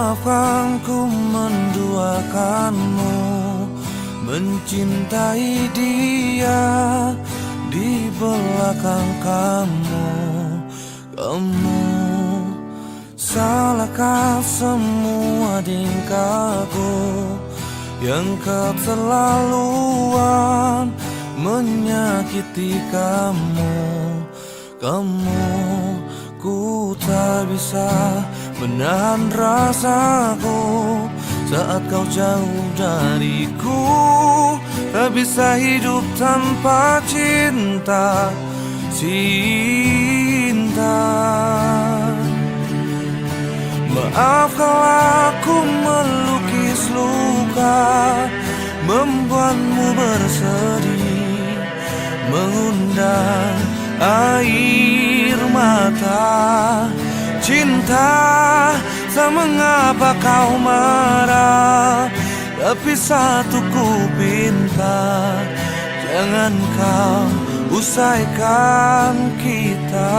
Maafkan ku menduakanmu, mencintai dia di belakang kamu. Kamu salahkan semua tingkahku yang keterlaluan menyakiti kamu. Ku tak bisa menahan rasaku saat kau jauh dariku. Tak bisa hidup tanpa cinta. Maaf kalau aku melukis luka, membuatmu bersedih, mengundang air mata. Cinta, tak mengapa kau marah, tapi satu ku pinta, jangan kau usaikan kita.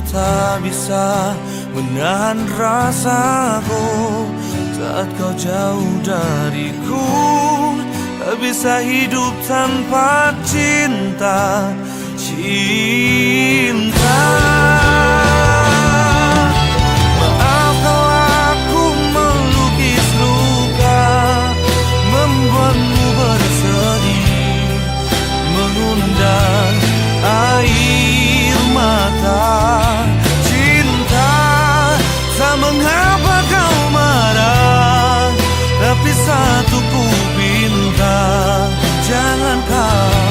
Tak bisa menahan rasaku saat kau jauh dariku. Tak bisa hidup tanpa cinta. Maaf kalau aku melukis luka, membuatmu bersedih, mengundang air mata. Mengapa kau marah, tapi satu ku pinta, jangan kau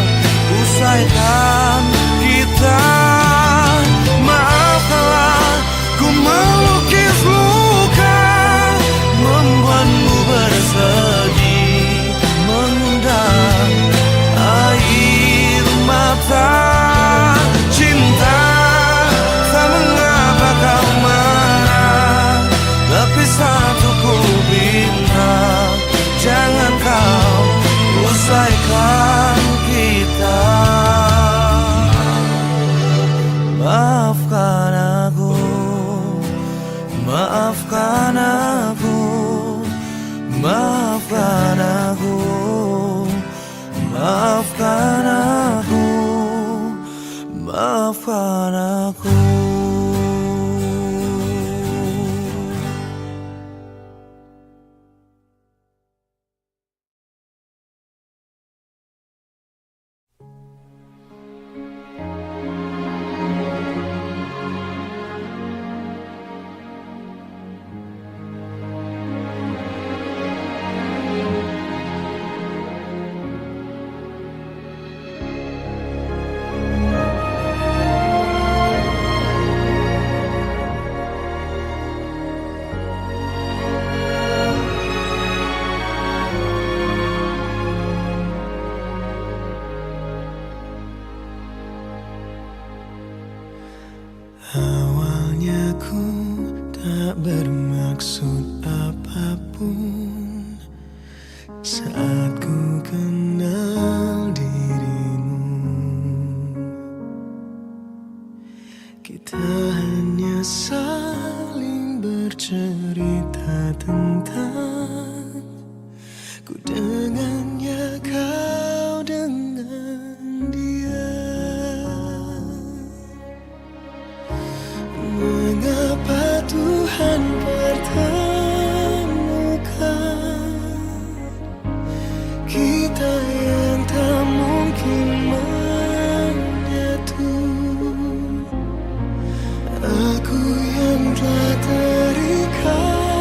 usaikan kita. Maafkanlah ku melukis luka, membuatmu bersedih, mengundang air mata. Cinta, tak mengapa kau marah, tapi satu ku minta, jangan kau usaikan kita. Maafkan aku, maafkan aku, maafkan aku, maafkan aku, maafkan aku. Awalnya ku tak bermaksud apapun saat ku kenal dirimu. Kita hanya saling bercerita tentang ku dengannya, kau dengan dia. Mengapa Tuhan pertemukan kita yang tak mungkin menyatu? Aku yang telah terikat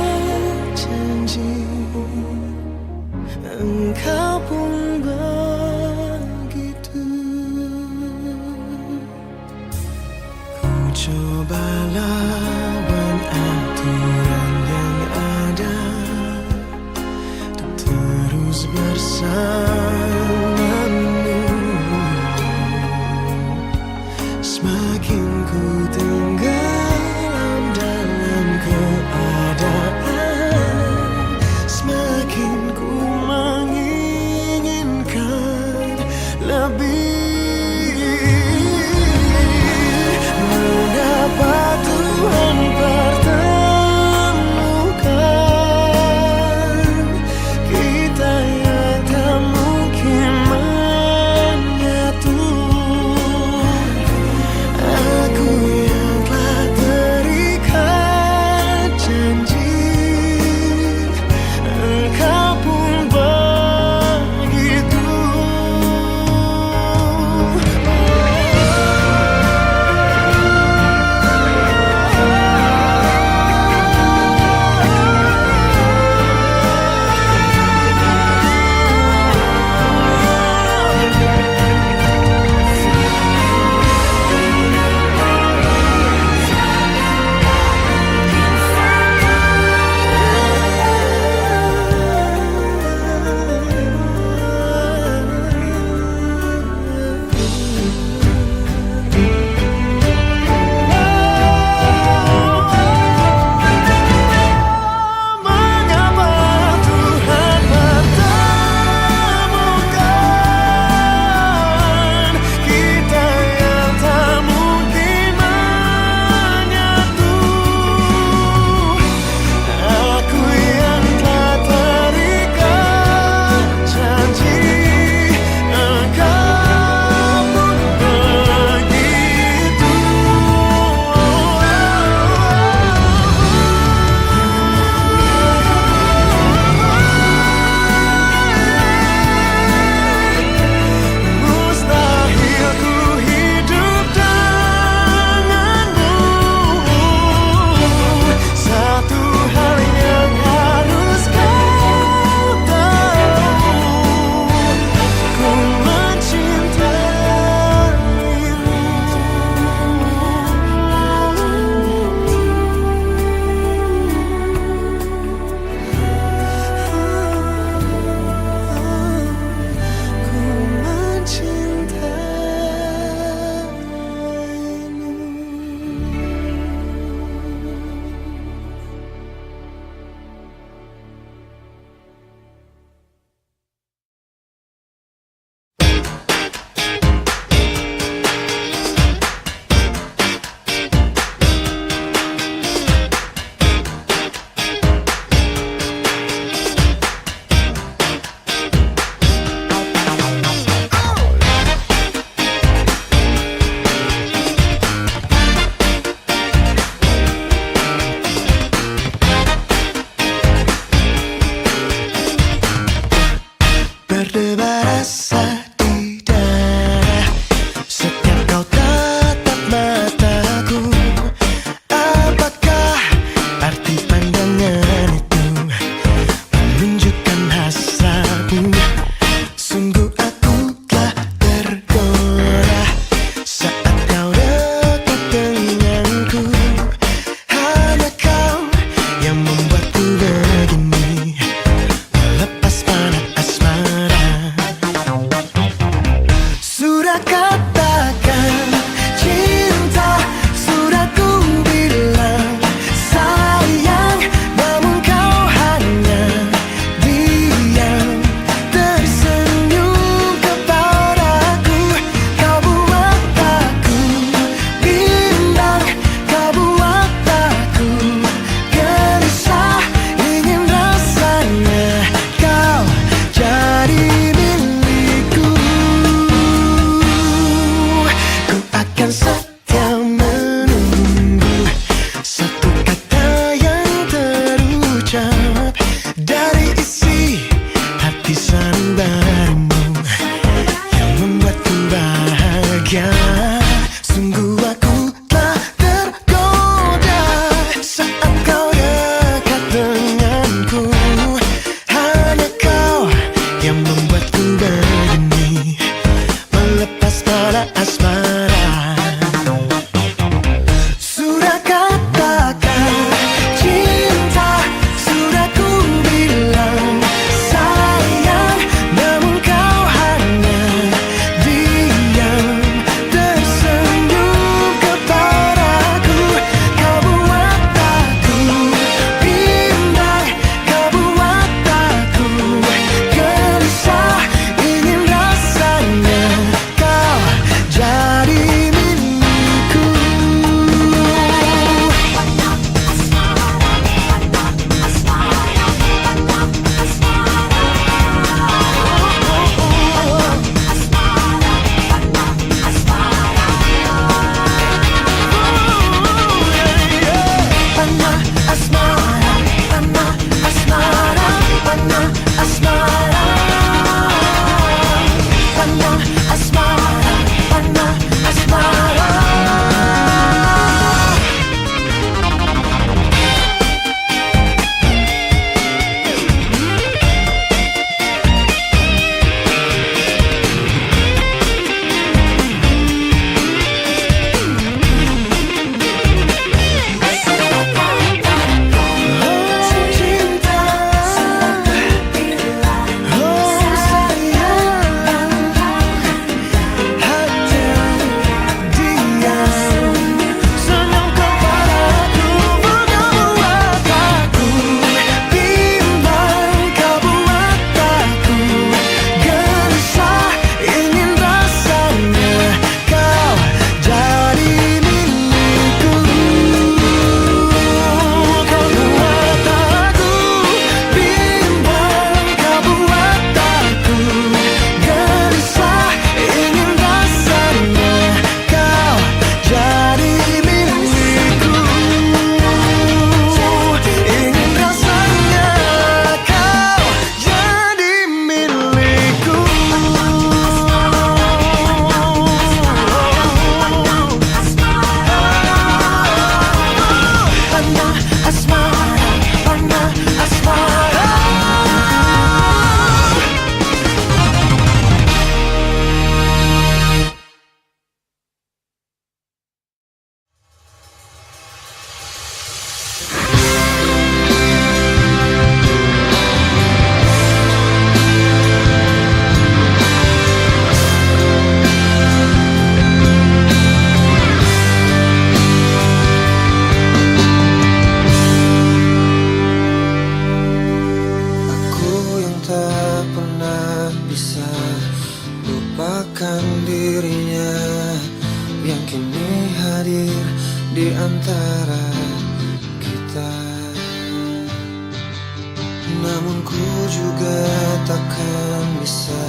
namun ku juga takkan bisa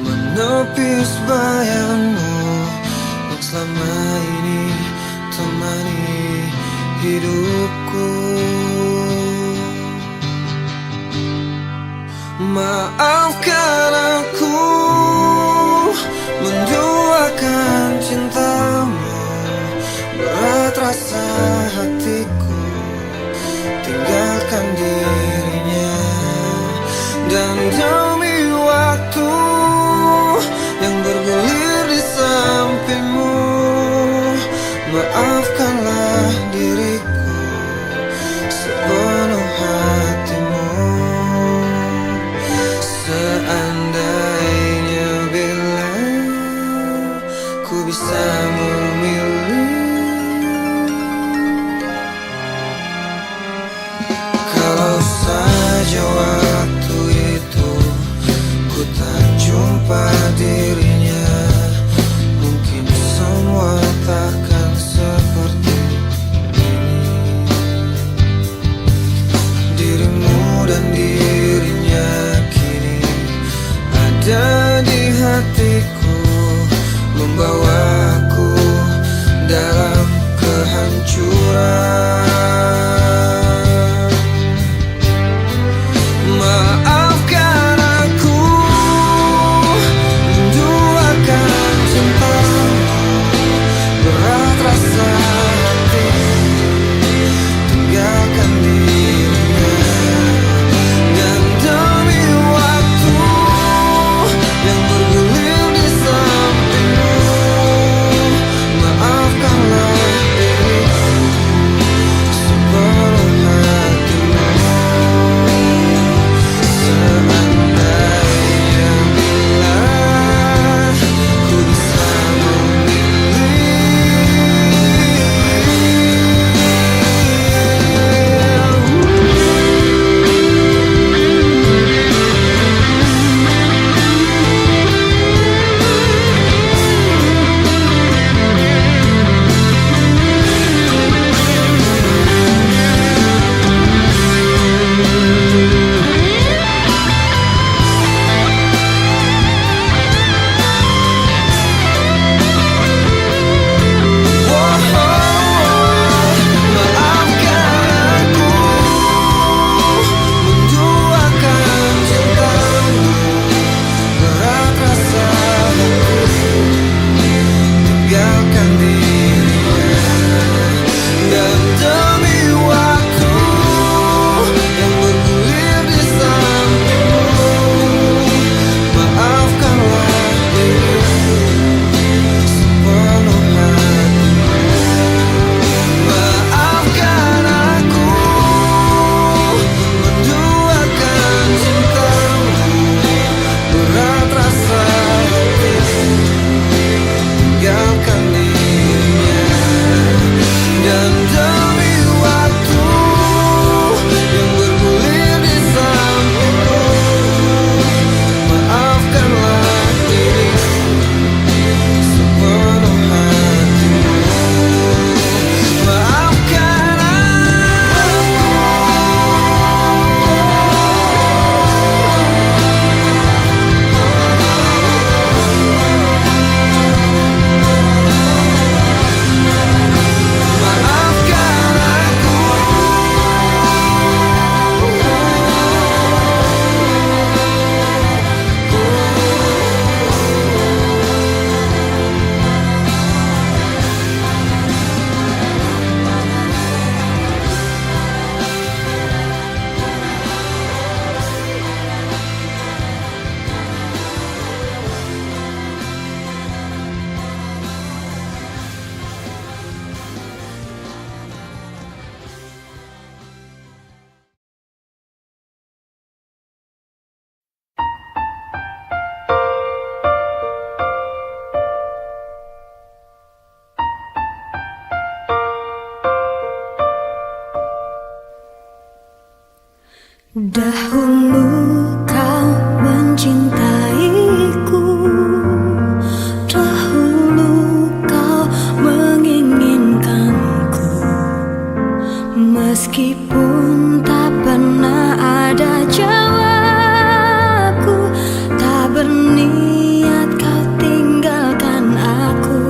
menepis bayangmu yang selama ini temani hidupku. Maafkan aku menduakan cintamu, berat rasa hatiku tinggalkan dirinya. Dan demi waktu yang bergulir di sampingmu, maafkanlah diriku sepenuh hatimu. Seandainya bila ku bisa memilih, kalau saja waktu itu ku tak jumpa dirinya, mungkin semua takkan seperti ini. Dirimu dan dirinya kini ada di hatiku, membawaku dalam kehancuran. Maafkan aku menduakan cintamu, berat rasa hatiku tinggalkan dirinya. Dan demi waktu yang bergulir di sampingmu, maafkanlah diriku sepenuh hatimu. Seandainya bila ku bisa Dahulu kau mencintaiku, dahulu kau menginginkanku, meskipun tak pernah ada ada jawabku. Tak berniat kau tinggalkan aku.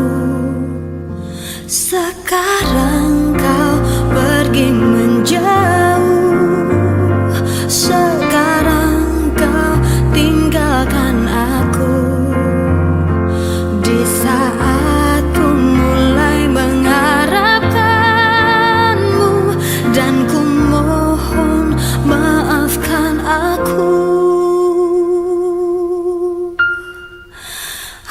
Sekarang kau pergi menjauh. Sekarang kau tinggalkan aku. Di saat ku mulai mengharapkanmu, dan ku mohon maafkan aku.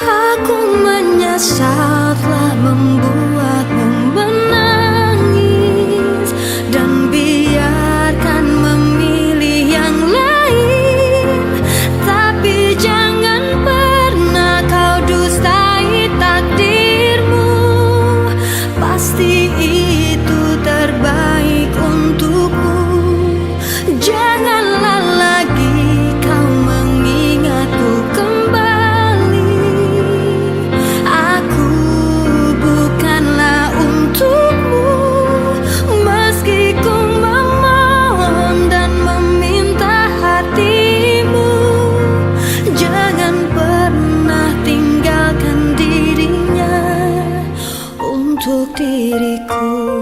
Aku menyesal telah membuatmu menangis, dan biarkan memilih yang lain. Tapi jangan pernah kau dustai takdirmu. Pasti itu terbaik untukmu. Janganlah lagi kau mengingatku kembali. Aku bukanlah untukmu. Meski ku memohon dan meminta hatimu, jangan pernah tinggalkan dirinya untuk diriku.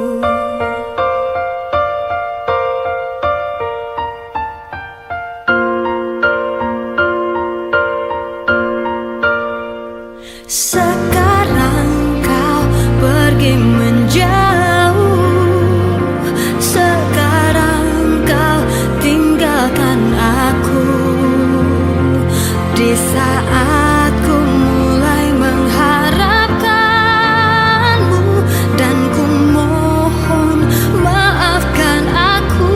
Sekarang kau pergi menjauh. Sekarang kau tinggalkan aku. Di saat ku mulai mengharapkanmu, dan ku mohon maafkan aku.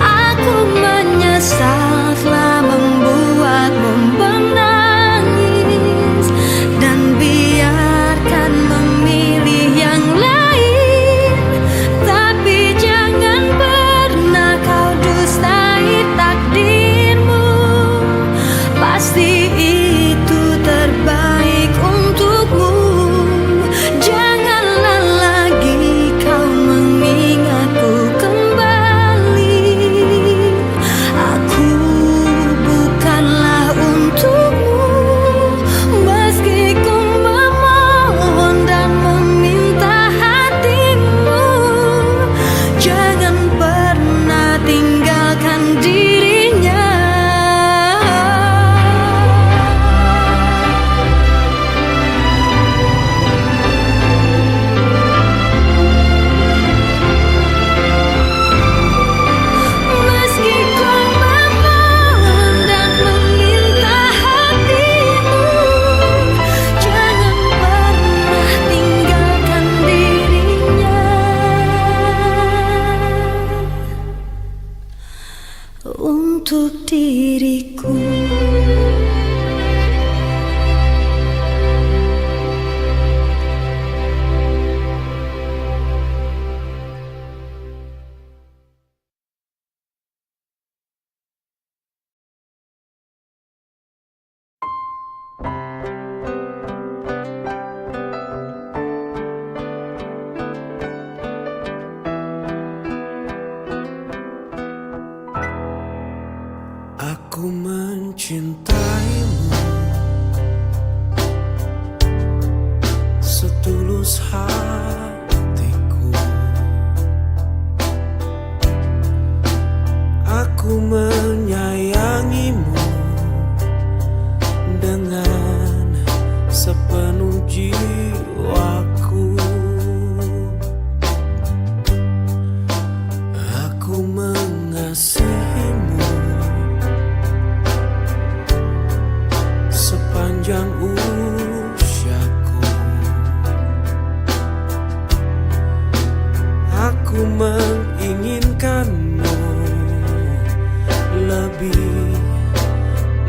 Aku menyesal telah membuatmu menangis, dan biarkan memilih yang lain. Tapi jangan pernah kau dustai takdirmu. Pasti itu terbaik untukmu. Janganlah lagi kau mengingatku kembali. Aku bukanlah untukmu. Meski ku memohon dan meminta hatimu, jangan pernah tinggalkan dirinya. Meski ku memohon dan meminta hatimu, jangan pernah tinggalkan dirinya untuk diriku. Aku mencintaimu setulus hatiku. Aku menyayangimu dengan sepenuh jiwaku. Aku mengasihimu sepanjang usiaku. Aku menginginkanmu lebih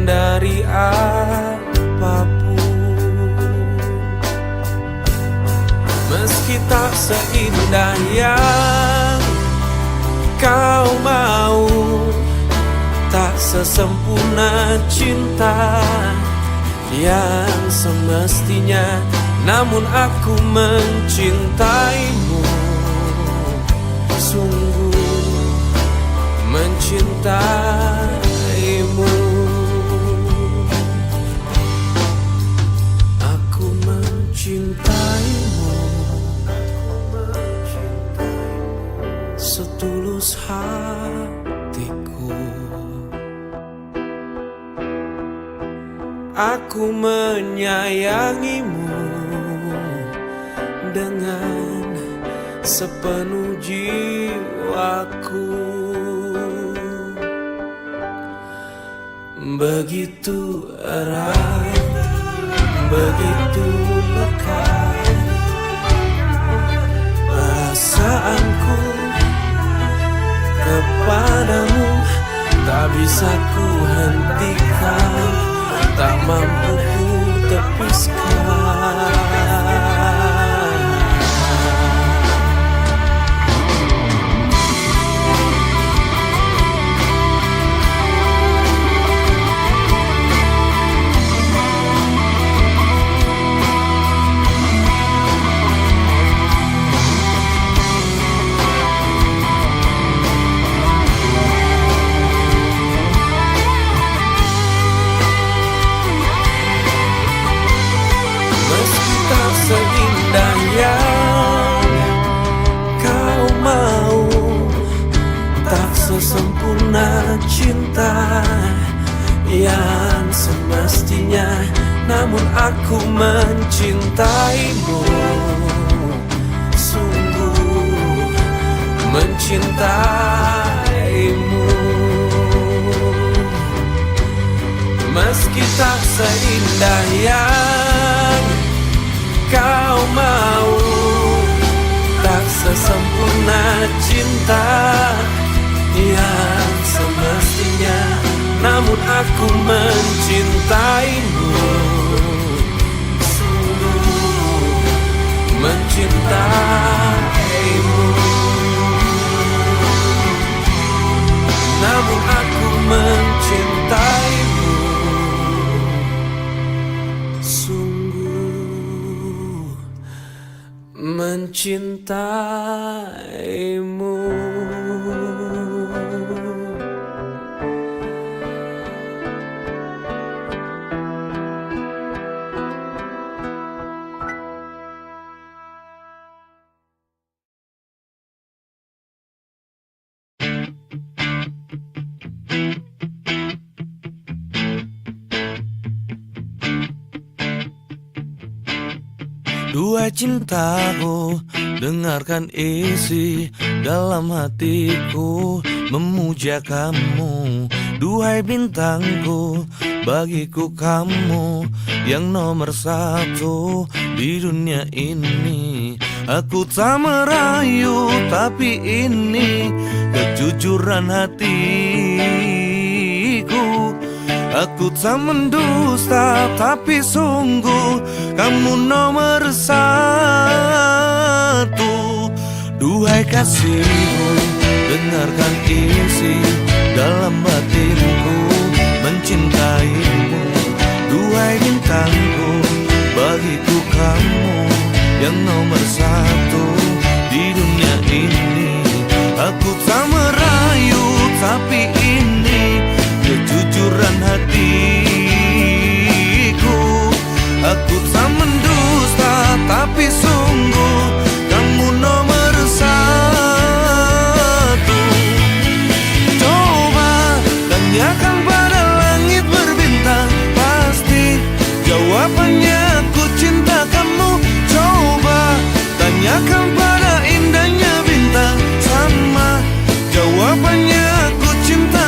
dari apapun. Meski tak seindah yang kau mau, tak sesempurna cinta yang semestinya, namun aku mencintaimu, sungguh mencintai. hatiku. Aku menyayangimu dengan sepenuh jiwaku. Begitu erat, begitu lekat perasaanku kepadamu, tak bisa ku hentikan, tak mampu ku tepiskan. Seindah yang kau mau, tak sesempurna cinta yang semestinya, namun aku mencintaimu, sungguh mencintaimu. Meski tak seindah yang kau mau, tak sesempurna cinta yang semestinya, namun aku mencintaimu, sungguh mencintaimu. Namun aku mencintaimu, mencintaimu. Duhai cintaku, dengarkan isi dalam hatiku memuja kamu. Duhai bintangku, bagiku kamu yang nomor satu di dunia ini. Aku tak merayu, tapi ini kejujuran hatiku. Aku tak mendusta, tapi sungguh kamu nomor satu. Duhai kasihku, dengarkan isi dalam batinku mencintaimu. Duhai bintangku, bagiku kamu yang nomor satu di dunia ini. Aku tak merayu, tapi ini kejujuran hatiku. Aku tak mendusta, tapi sungguh kamu nomor satu. Coba tanyakan pada langit berbintang, pasti jawabannya aku cinta kamu. Coba tanyakan pada indahnya bintang, sama jawabannya aku cinta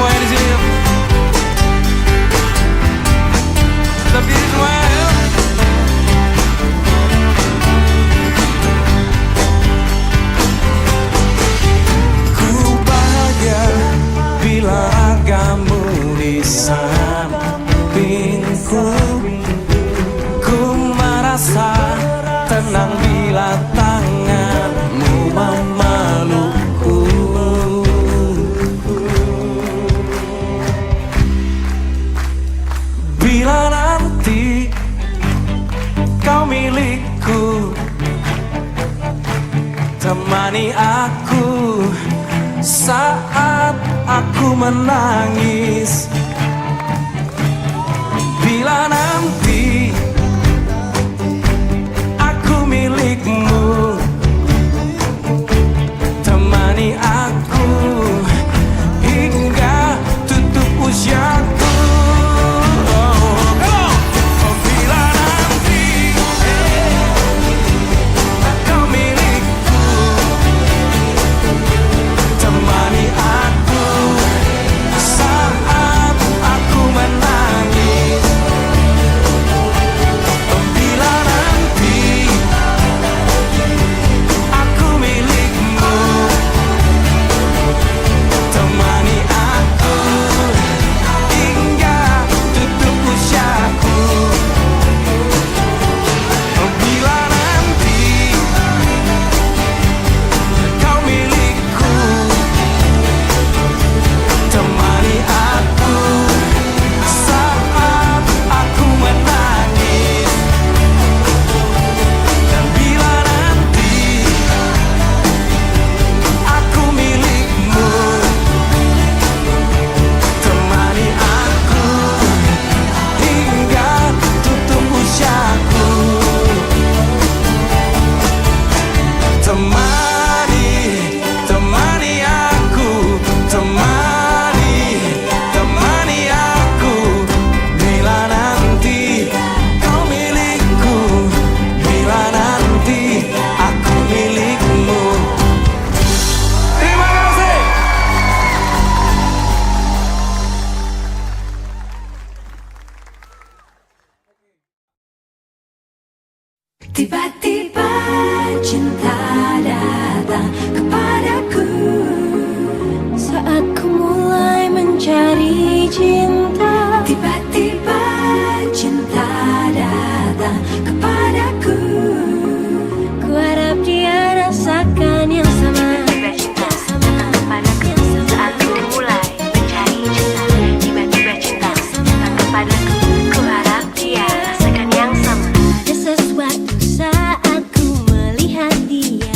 semuanya di sini yuk. Kita pilih semuanya yuk. Ku bahagia bila kamu di sampingku. Ku merasa tenang bila tanganmu memelukku. Bila nanti kau milikku, temani aku saat aku menangis. Bila nanti aku milikmu, temani aku hingga tutup usiaku. Bila nanti kau milikku, temani aku saat aku menangis. Bila nanti aku milikmu, temani aku hingga tutup usiaku. Bila nanti kau milikku, temani aku saat aku menangis. Dan bila nanti aku milikmu, temani aku hingga tutup usiaku. Temani, temani aku, temani aku. Bila nanti kau milikku, bila nanti aku milikmu. Terima kasih. Tiba-tiba cinta datang kepadaku saat ku mulai mencari cinta. Tiba-tiba cinta datang kepadaku. Ku harap dia rasakan yang sama. Tiba-tiba cinta datang kepadaku saat ku mulai mencari cinta. Tiba-tiba cinta datang kepadaku. Ku harap dia rasakan yang sama. Ada sesuatu saat ku melihat dia,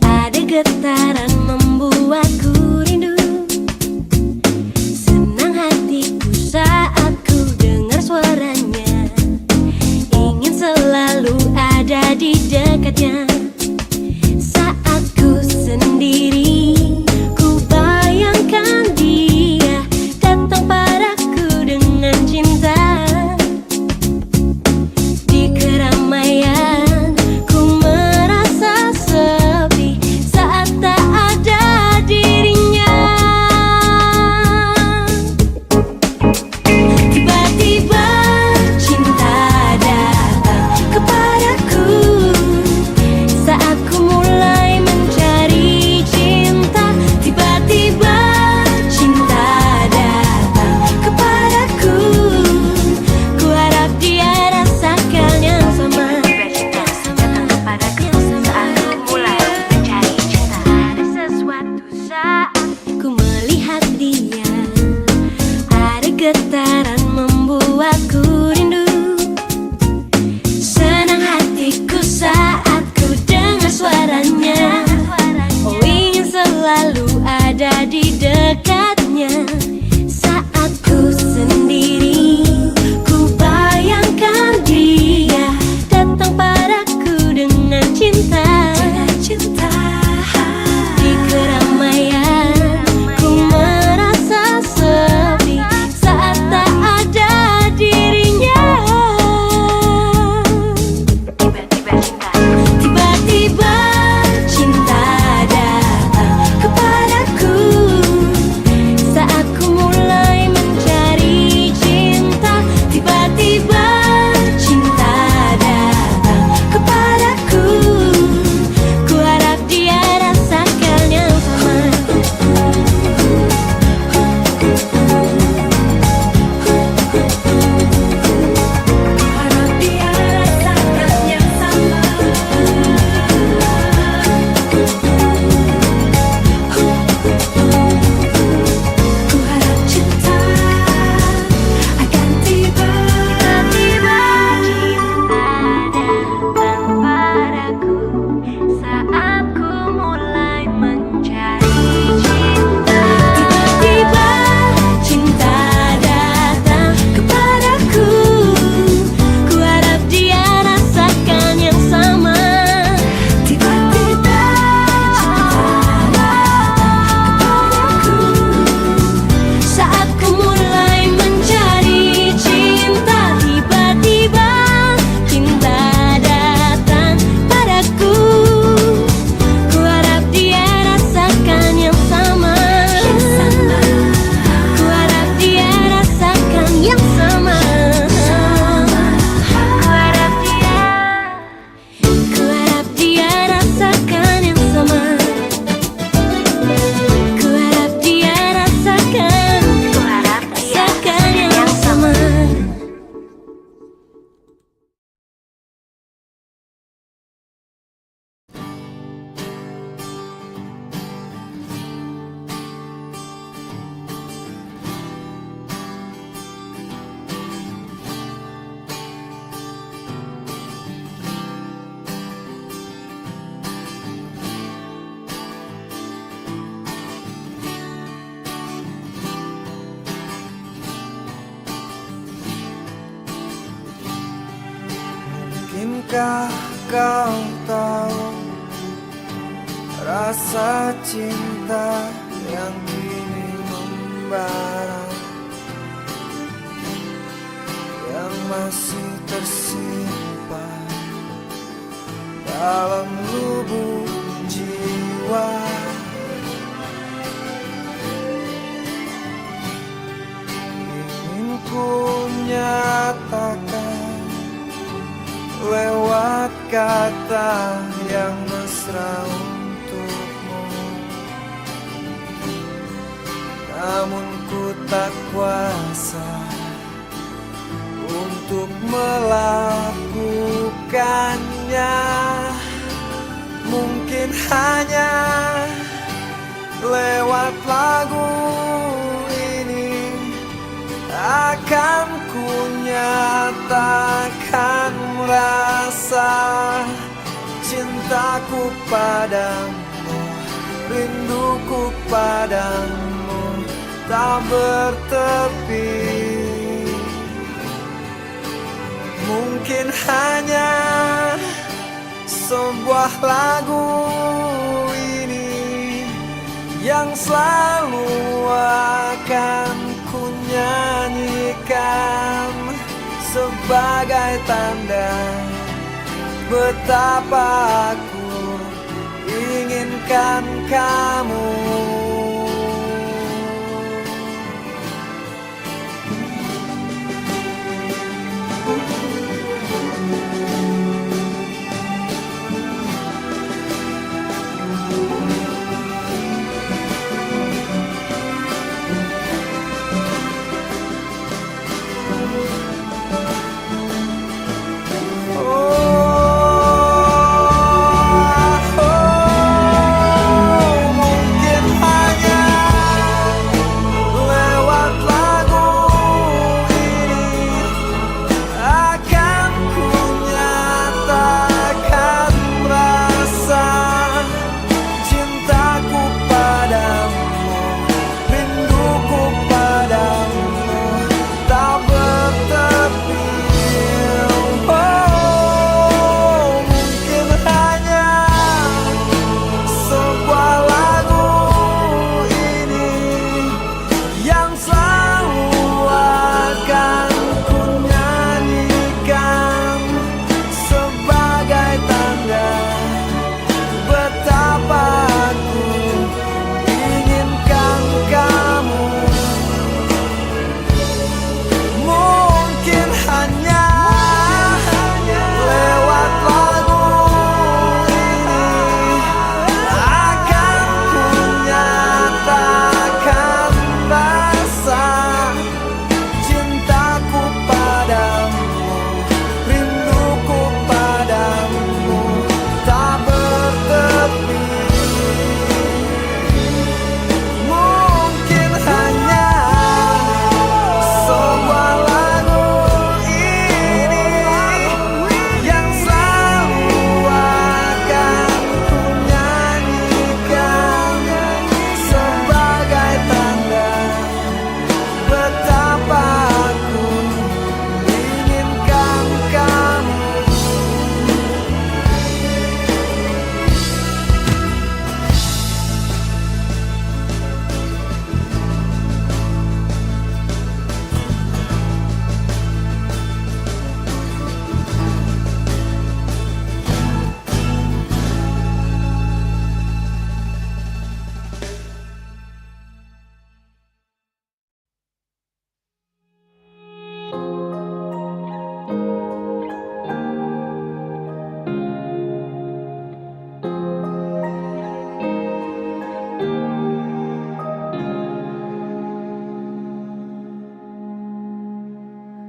ada getaran membuatku rindu. Senang hatiku saat ku dengar suaranya, ingin selalu ada di dekatnya. Saat ku sendiri, ku bayangkan dia datang padaku dengan cinta. Di keramaian ku merasa sepi saat tak ada dirinya. Tiba-tiba cinta datang kepadaku Tahukah kau tahu rasa cinta yang kini membara, yang masih tersimpan dalam lubuk jiwa. Ingin ku nyatakan lewat kata yang mesra untukmu, namun ku tak kuasa untuk melakukannya. Mungkin hanya lewat lagu ini akan ku nyatakan rasa cintaku padamu, rinduku padamu tak bertepi. Mungkin hanya sebuah lagu ini yang selalu akan ku nyanyikan sebagai tanda betapa aku inginkan kamu.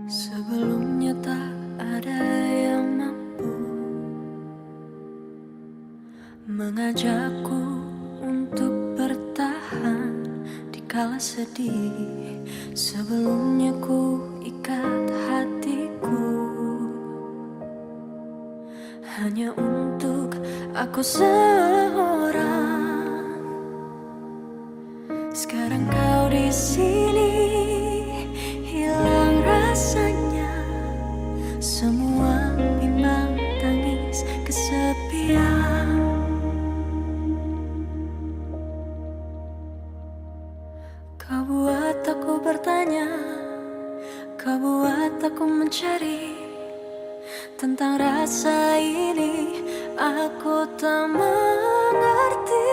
Sebelumnya tak ada yang mampu mengajakku untuk bertahan di kala sedih. Sebelumnya ku ikat hatiku hanya untuk aku seorang. Sekarang kau di sini, hilang rasanya semua bimbang tangis. kesepian. Kau buat aku bertanya, kau buat aku mencari tentang rasa ini. Aku tak mengerti,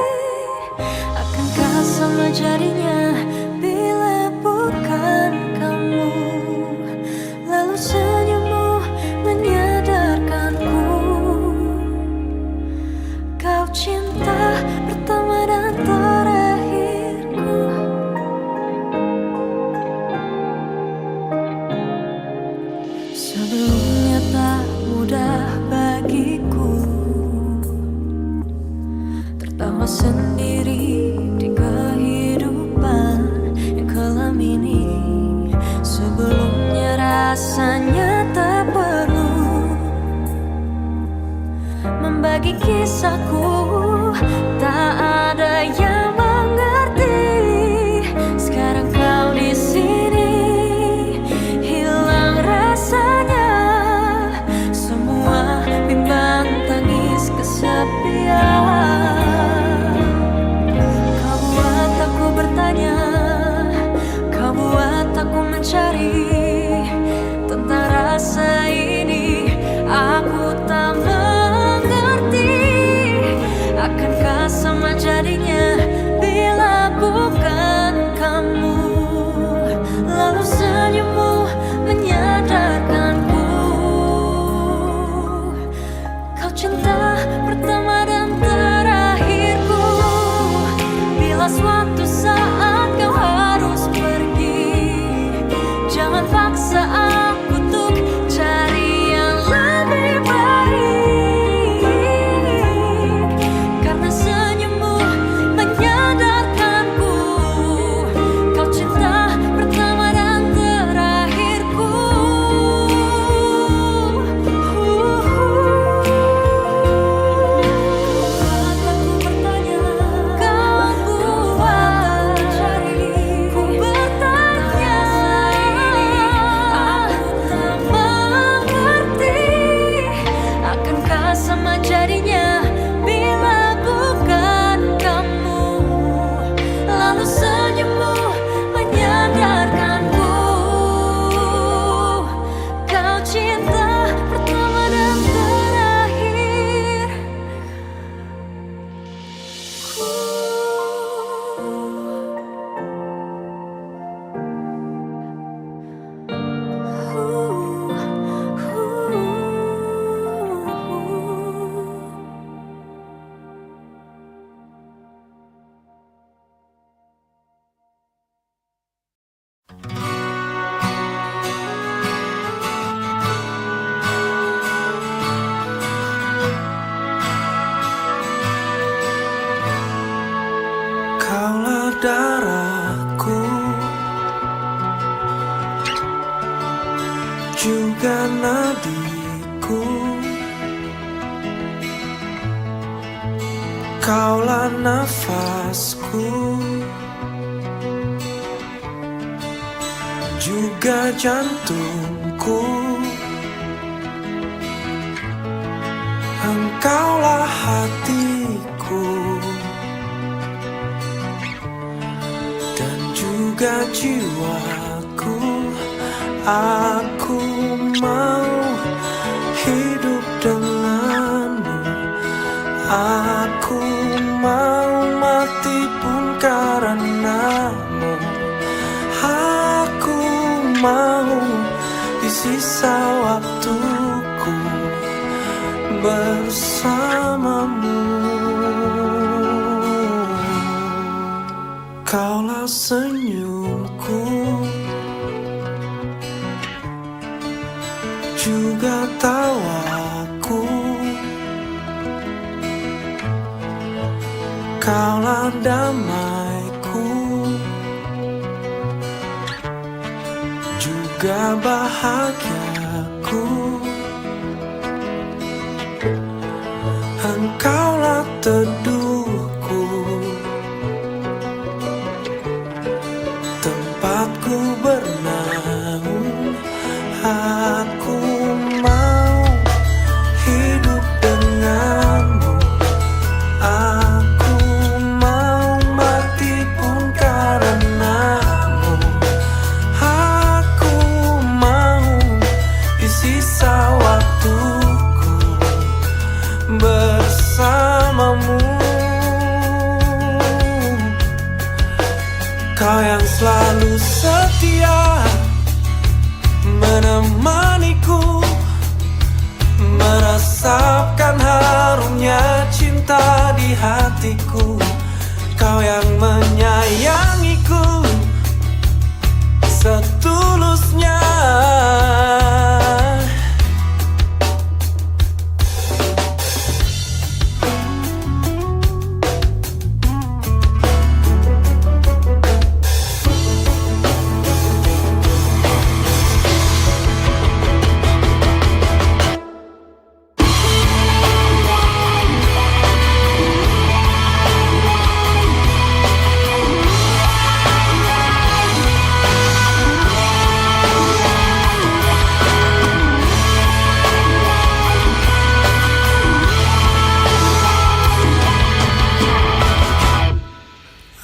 akankah sama jadinya bila bukan kamu. Lalu senyummu menyadarkanku, kau cinta pertama dan terakhirku. Sebelumnya tak mudah bagiku tertawa sendiri di kehidupan yang kelam ini. Sebelumnya rasanya tak perlu membagi kisahku, tak ada yang mengerti. Sekarang kau di sini, hilang rasanya semua bimbang tangis kesepian. Kau buat aku bertanya, kau buat aku mencari tentang rasa ini. Aku tak mengerti, akankah sama jadinya bila bukan kamu. Lalu senyummu menyadarkanku, kau cinta pertama dan terakhirku. Bila suatu saat kau harus pergi, jangan paksa aku untuk cari yang lebih baik, karena senyummu menyadarkanku, kau cinta pertama dan terakhirku. Buat aku bertanya, kau buat cari, ku bertanya. Aku tak mengerti, akankah sama jadinya bila bukan kamu. Lalu senyummu menyadarkanku, kau cinta pertama dan terakhir. Kaulah darahku, juga nadiku. Kaulah nafasku, juga jantungku. Engkaulah hatiku dan juga jiwaku. Aku mau hidup denganmu, aku mau mati pun karenamu. Aku mau di sisa waktuku bersamamu. Kaulah senyumku, juga tawaku. Kaulah damaiku, juga bahagiaku. Engkaulah teduhku, tempatku bernaung. Aku mau hidup dengan Kau yang selalu setia menemaniku, meresapkan harumnya cinta di hatiku. Kau yang menyayangiku setulusnya.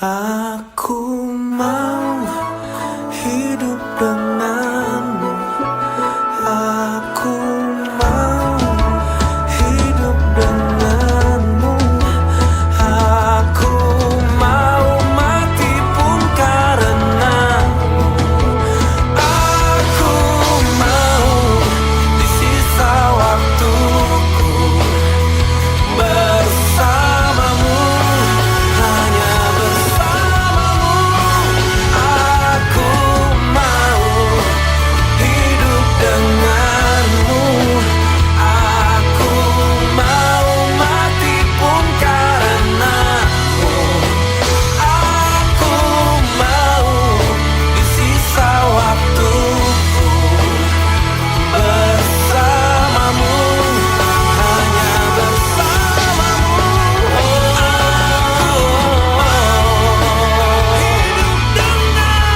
Aku mau hidup denganmu. Aku mau hidup denganmu. Aku mau mati pun karenamu. Aku mau di sisa waktuku bersamamu, hanya bersamamu. Aku mau hidup denganmu. Aku mau mati pun karenamu. Aku mau di sisa waktuku bersamamu, hanya bersamamu. Aku mau hidup denganmu.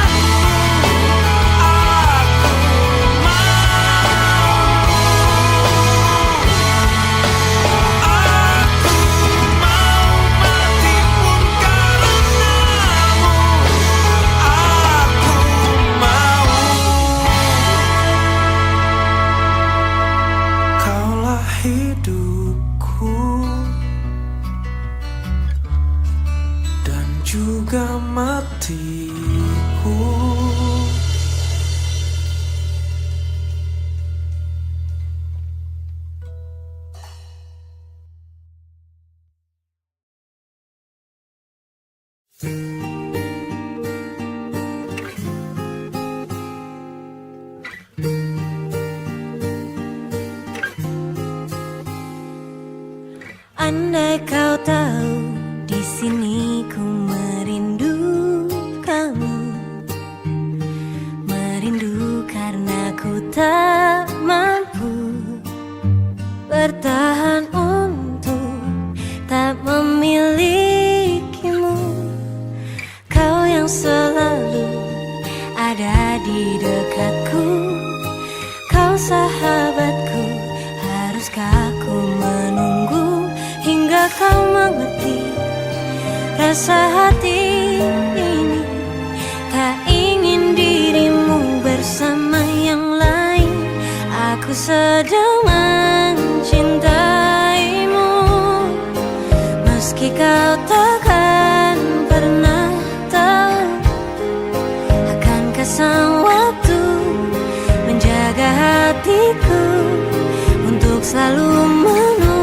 Aku mau mati pun karenamu. Aku mau. Kaulah hidupku dan juga matiku. Andai kau tahu di sini ku merindu kamu, merindu karena ku tak mampu bertahan untuk tak memilikimu. Kau yang selalu ada di dekatku, kau sahabatku. Haruskah ku menunggu hingga kau mengerti rasa hati ini? Tak ingin dirimu bersama yang lain. Aku sedang mencintaimu, meski kau takkan pernah tahu. Akankah sang waktu menjaga hatiku untuk selalu menunggumu?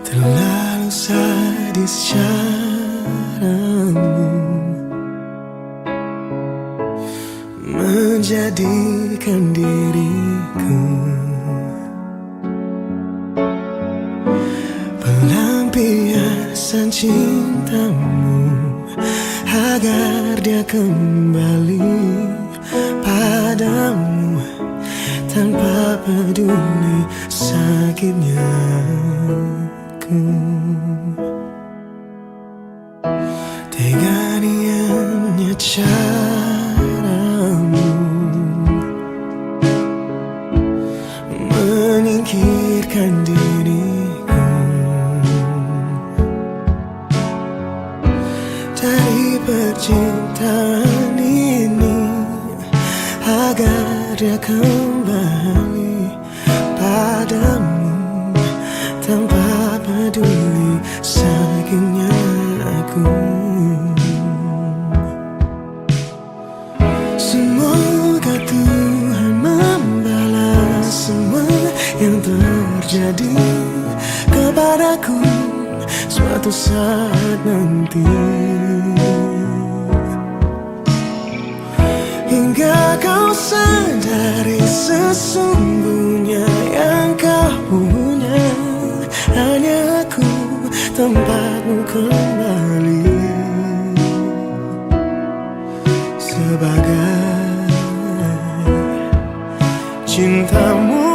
Terlalu sadis caramu menjadikan diriku pelampiasan cintamu agar dia kembali padamu tanpa peduli sakitnya ku. Tega niatnya caramu menyingkirkan diriku dari percintaan ini agar dia kembali padamu tanpa peduli sakitnya aku. Semoga Tuhan membalas semua yang terjadi kepadaku suatu saat nanti, hingga kau sadari sesungguhnya yang kau punya hanya aku, tempatmu kembali sebagai cintamu.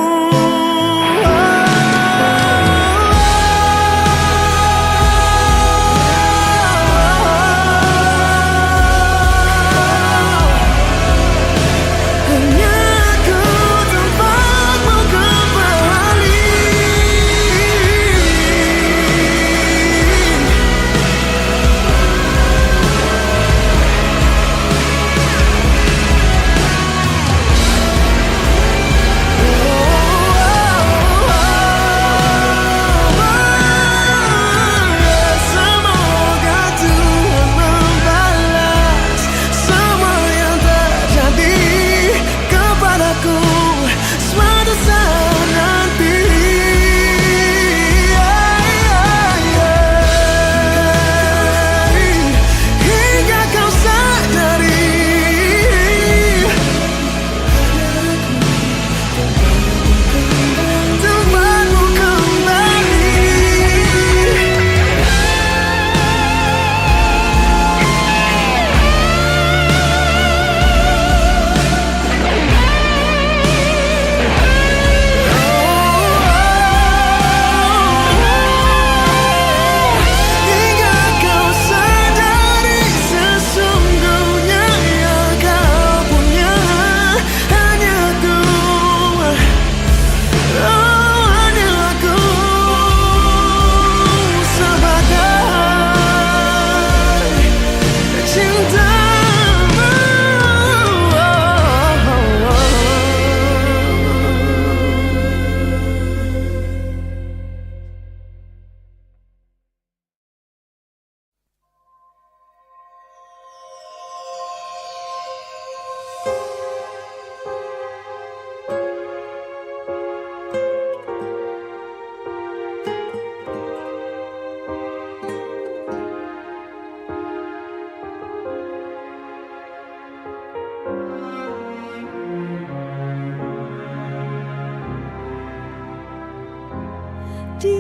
Di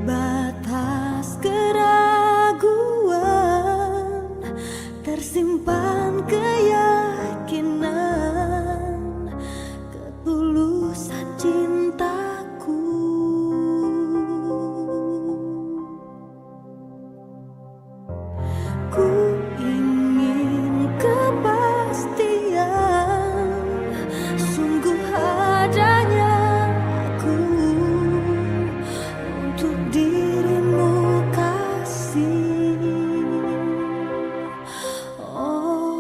batas keraguan tersimpan keyakinan ketulusan cintaku. Ku ingin kepastian, sungguh adanya aku untuk dirimu kasih. Oh,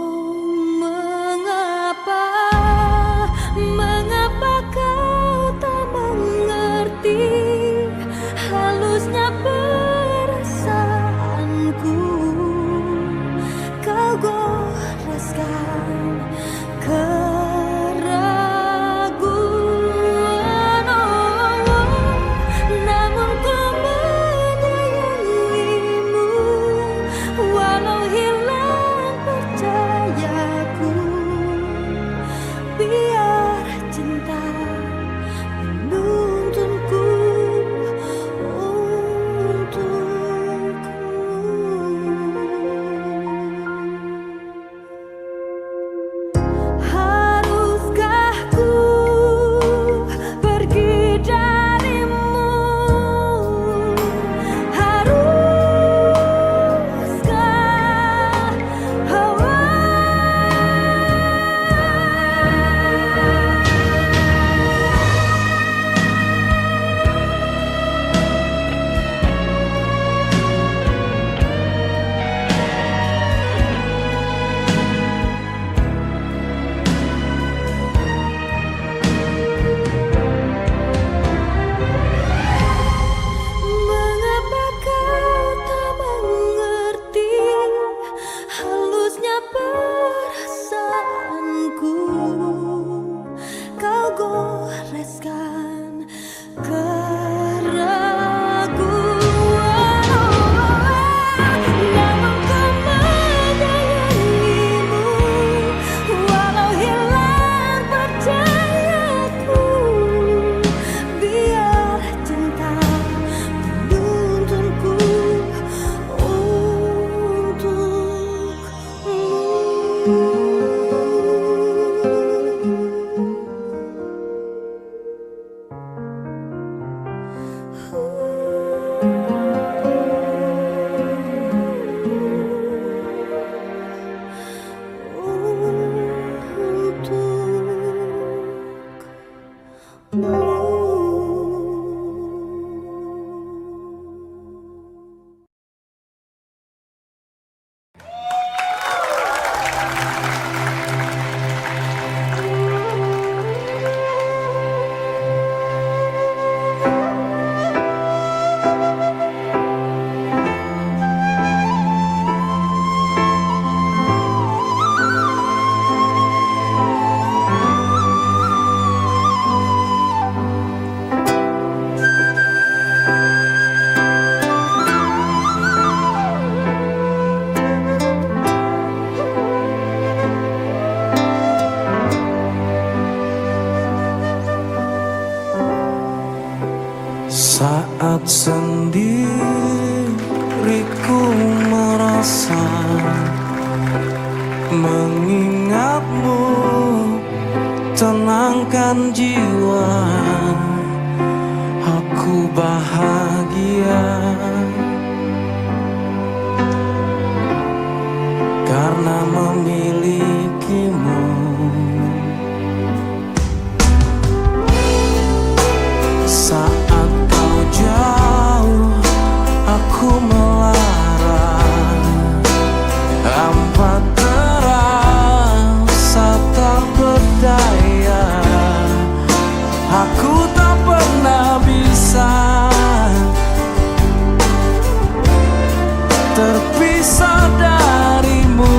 terpisah darimu.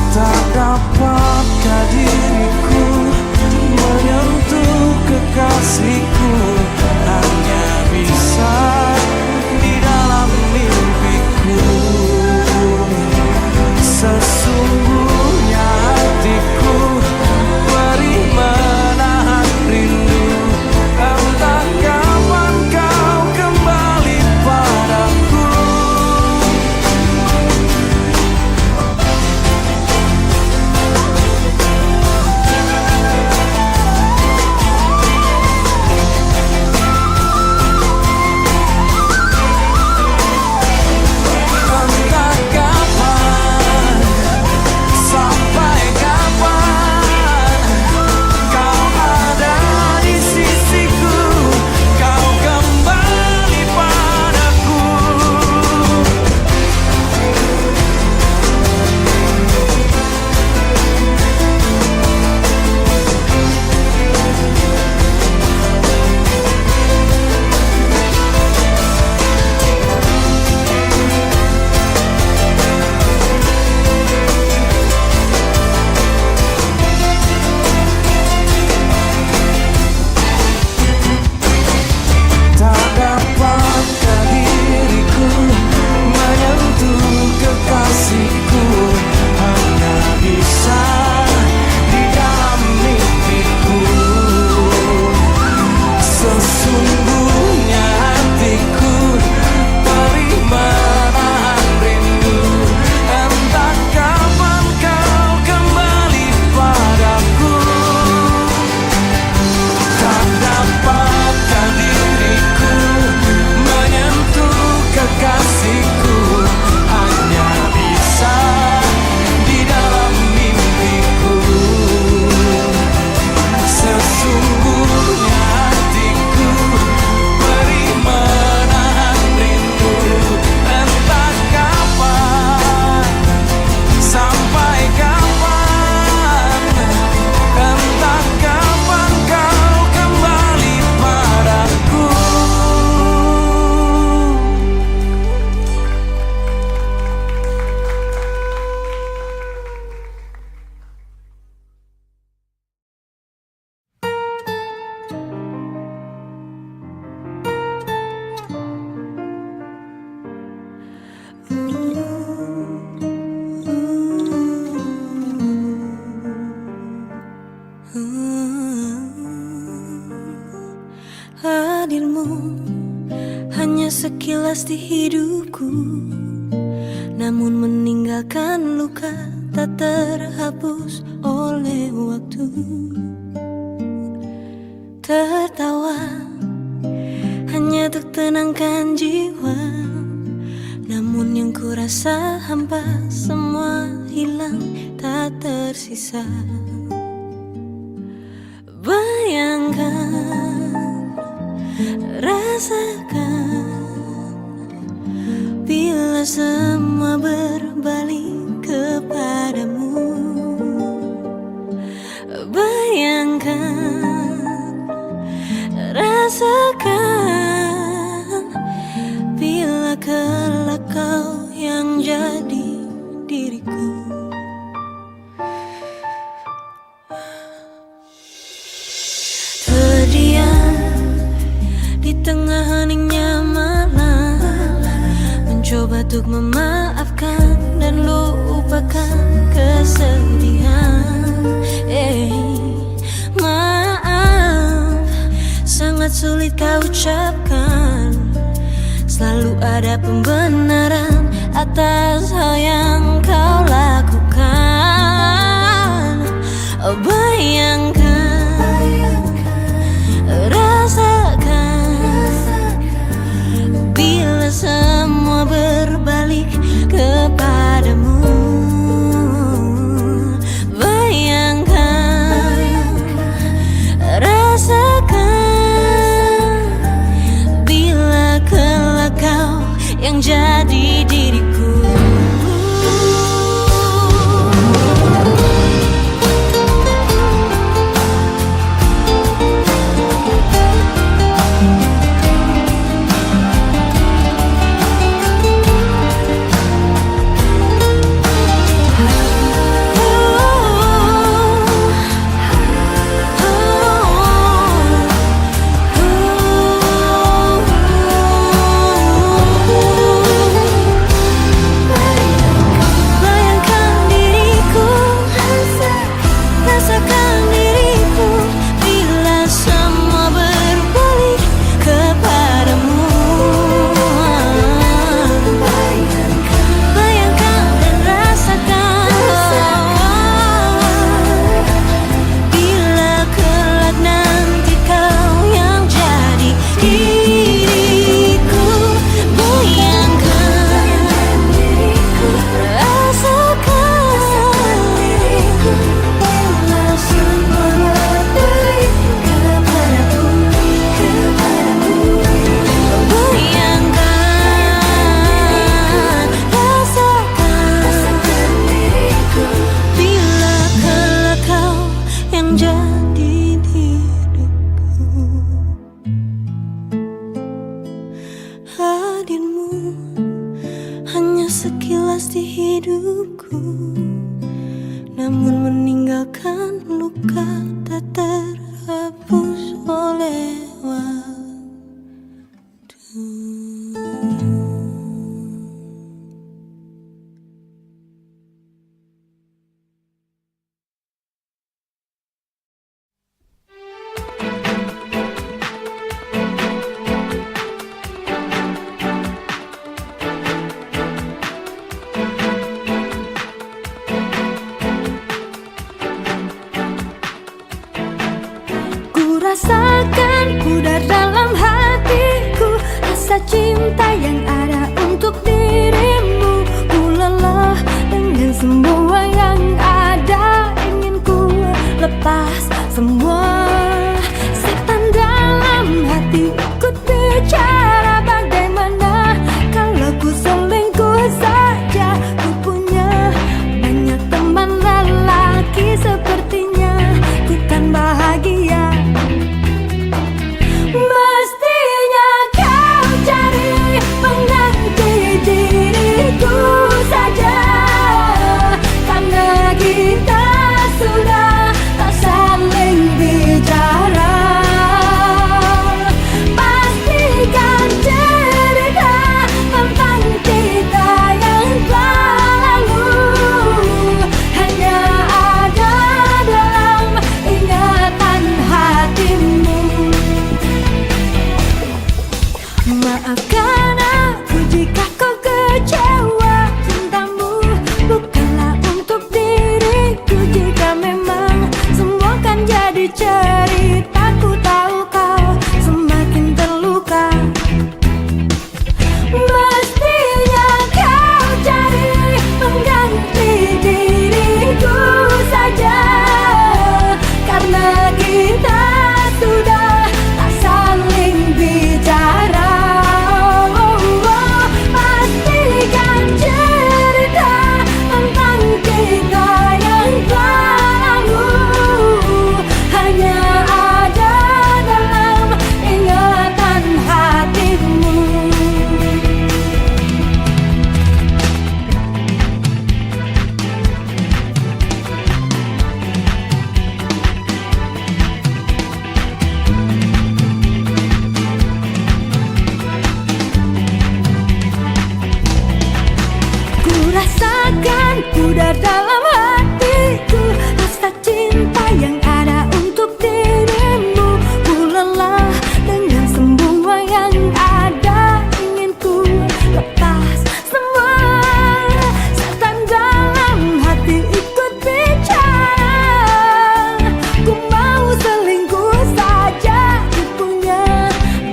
Tak dapatkah diriku menyentuh kekasihku, hanya bisa di dalam mimpiku. Sesungguhnya hatiku perih menahan rindu, entah kapan kau kembali padaku. Entah kapan, sampai kapan kau ada di sisiku, kau kembali padaku. Tak dapatkah diriku menyentuh kekasihku, hanya bisa di dalam mimpiku. Sesungguhnya hatiku perih menahan rindu, entah kapan kau kembali padaku. Tak dapatkah diriku menyentuh kekasihku, hanya bisa di dalam mimpiku. Sesungguhnya hatiku perih menahan rindu, entah kapan, sampai kapan, entah kapan kau kembali padaku. Hadirmu hanya sekilas di hidupku, namun meninggalkan luka tak terhapus oleh waktu. Tertawa hanya untuk tenangkan jiwa, namun yang kurasa hampa, semua hilang tak tersisa. Bayangkan, rasakan, bila semua berbalik kepadamu. Bayangkan, rasakan, bila kelak kau yang jadi diriku. Terdiam di tengah heningnya malam, mencoba untuk memaafkan dan lupakan kesedihan. Maaf, sangat sulit kau ucapkan. Selalu ada pembenaran atas hal yang kau lakukan. Bayangkan, rasakan, bila semua berbalik kepadamu. Bayangkan, rasakan, bila kelak kau yang jadi diriku. sekilas di hidupku, namun meninggalkan luka tak terhapus oleh waktu. Rasakan pudar dalam hatiku, rasa cinta yang ada untuk dirimu. Ku lelah dengan semua yang ada, ingin ku lepas semua. Setan dalam hati ikut bicara, bagaimana kalau ku selingkuh saja. Ku punya banyak teman lelaki, sepertinya ku kan bahagia. Mestinya kau cari pengganti diriku saja, karena kita sudah tak saling bicara. Pastikan cerita tentang kita yang telah lalu hanya ada dalam ingatan hatimu. Maafkan aku jika kau kecewa, cintamu bukanlah untuk diriku. Jika memang semua kan jadi cerita, ku tahu kau semakin terluka. Mestinya kau cari pengganti diriku saja, karena kita sudah tak saling bicara. Pastikan cerita tentang kita yang telah lalu hanya ada dalam ingatan hatimu. Ku rasakan pudar dalam hatiku, rasa cinta yang ada untuk dirimu. Ku lelah dengan semua yang ada, ingin ku lepas semua. Setan dalam hati ikut bicara, ku mau selingkuh saja. Ku punya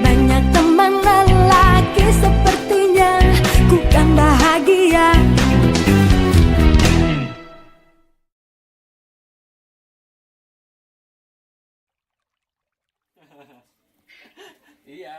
banyak teman lelaki, sepertinya ku kan bahagia. Iya.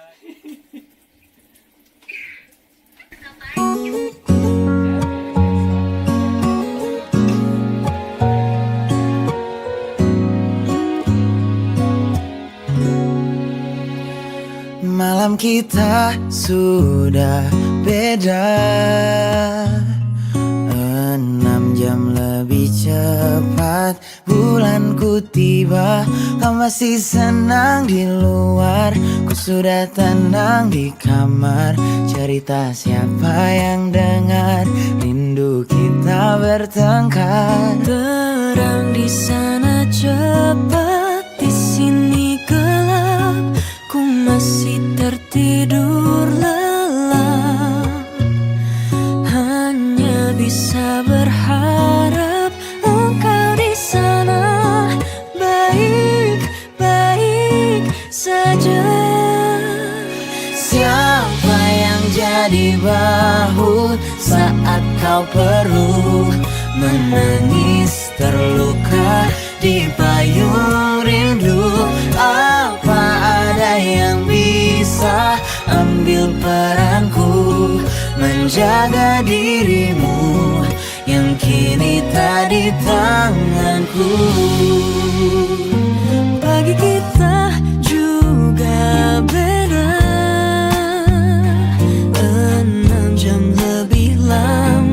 Malam kita sudah beda, 6 jam lebih cepat bulanku tiba. Kau masih senang di luar, ku sudah tenang di kamar. Cerita siapa yang dengar, rindu kita bertengkar. Terang di sana cepat, di sini gelap. Ku masih tertidur lelap, hanya bisa berharap engkau di sana baik-baik saja. Siapa yang jadi bahu saat kau perlu menangis terluka di payung rindu? Apa ada yang bisa ambil peranku menjaga dirimu yang kini tak di tanganku? Bagi kita juga beda, 6 jam lebih lama.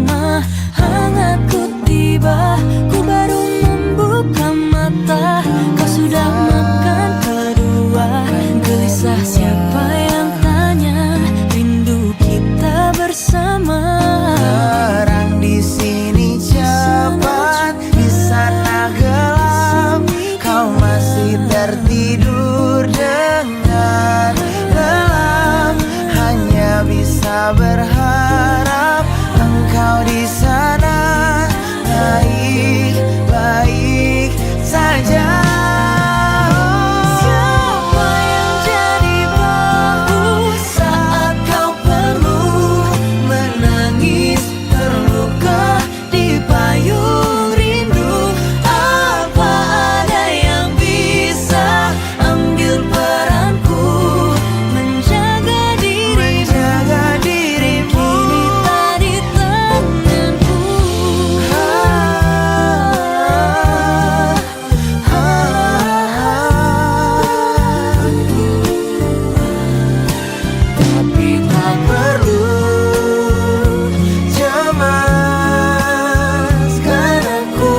bisa berharap engkau di sana baik-baik saja. Siapa yang jadi bahu saat kau perlu menangis, terluka di payung rindu? Apa ada yang bisa ambil peranku menjaga dirimu? Kini tak di tanganku. Tapi tak perlu cemaskan aku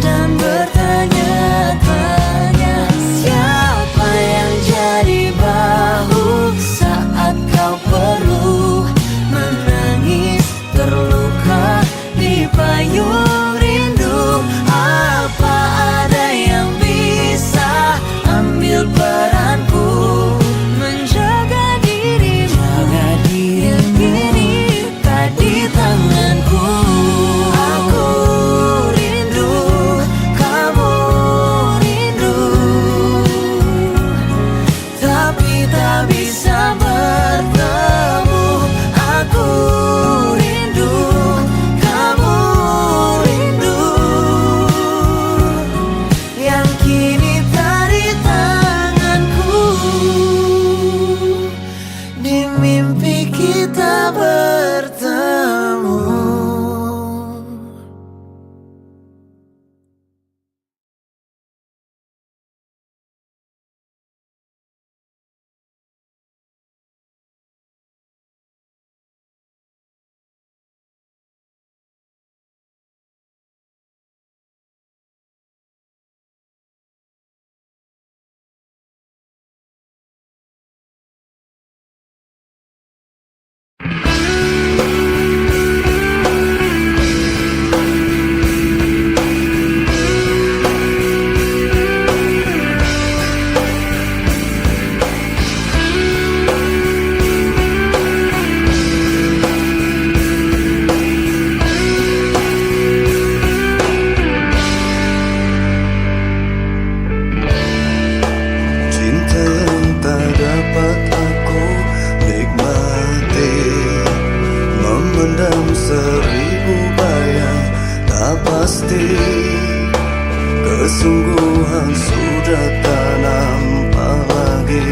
Dan bertanya-tanya, siapa yang jadi bahu saat kau perlu menangis, terluka di payung rindu? Apa ada yang bisa ambil peranku menjaga dirimu? Yang kini tak di tanganku. Aku rindu, kamu rindu, tapi tak bisa bertemu. Aku rindu, kamu rindu, yang kini tak di tanganku. Di mimpi kita bertemu. Cinta yang tak dapat aku nikmati, memendam seribu bayang tak pasti. Kesungguhan sudah tak nampak lagi.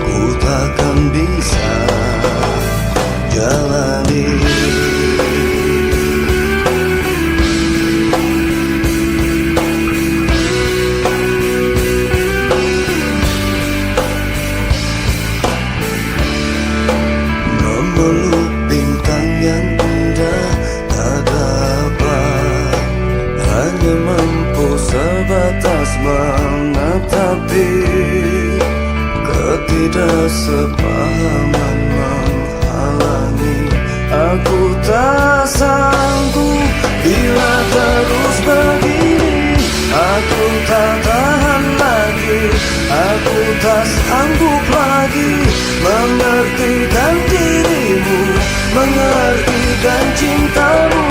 Ku takkan bisa jalani. Memeluk bintang yang indah tak dapat, hanya mampu sebatas menatapi. Ketidaksepahaman menghalangi, aku tak sanggup bila terus begini. Aku tak tahan lagi, aku tak sanggup lagi mengertikan dirimu, mengertikan cintamu.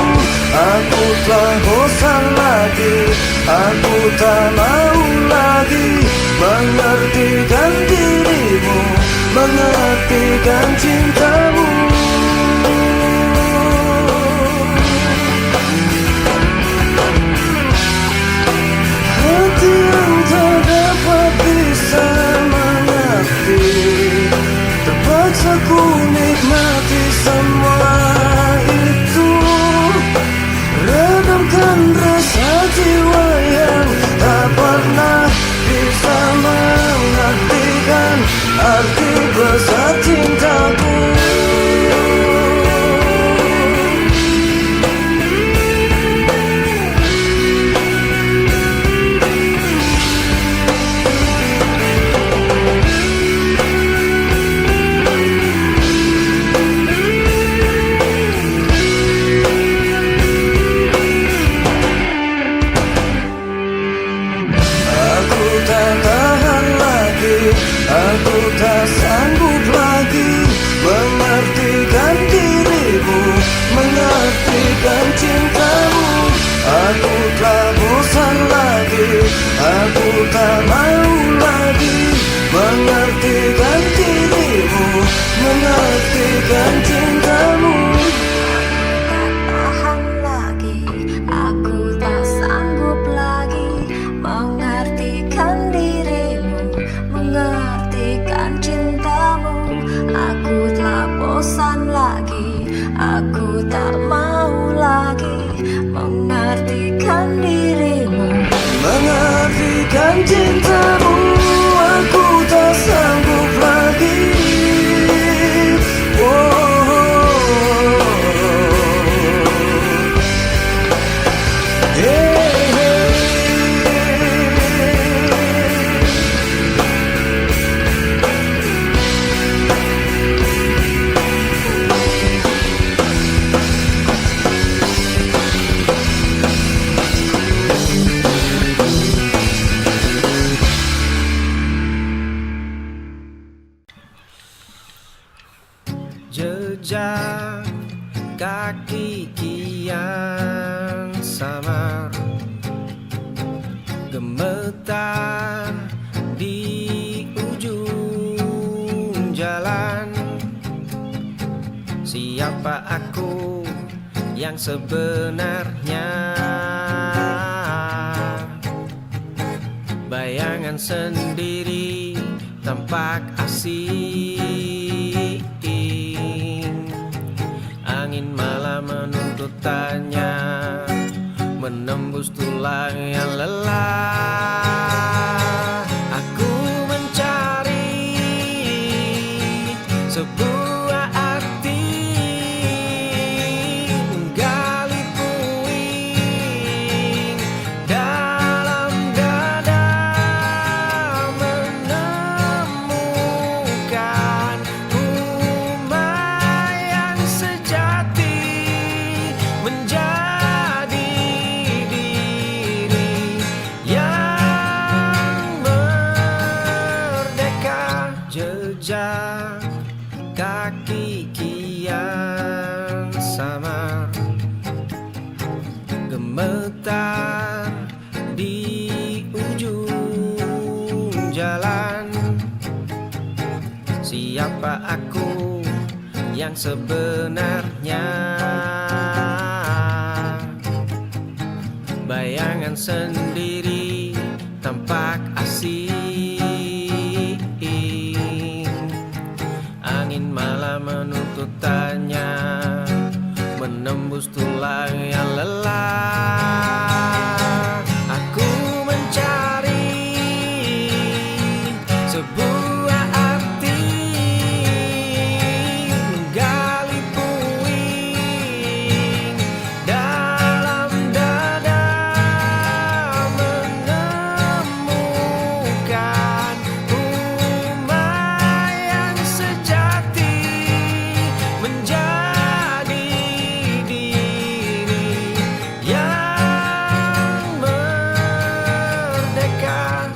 Aku telah bosan lagi, aku tak mau lagi mengertikan dirimu, mengertikan cintamu. Hati yang tak dapat bisa mengerti, terpaksa ku nikmati semua itu. Redamkan rasa jiwa yang tak pernah bisa mengertikan arti besar cintaku. Aku tak mau lagi mengertikan dirimu, mengertikan cintamu. Tahan lagi, aku tak sanggup lagi mengartikan dirimu, mengartikan cintamu. Aku telah bosan lagi, aku tak mau lagi mengartikan dirimu, mengartikan cintamu. Aku tak sanggup lagi. Jejak kaki kian samar, gemetar di ujung jalan. Siapa aku yang sebenarnya? Bayangan sendiri tampak asing. Angin malam menuntut tanya, menembus tulang yang lelah. Aku mencari sebuah arti, menggali puing dalam dada, menemukan rumah yang sejati, menjadi diri yang merdeka. Jejak kaki kian samar, gemetar di ujung jalan. Siapa aku yang sebenarnya? Bayangan sendiri tampak asing. Angin malam menuntut tanya, menembus tulang yang lelah. Aku mencari sebuah arti, menggali puing dalam dada, menemukan rumah yang sejati, menjadi diri yang merdeka.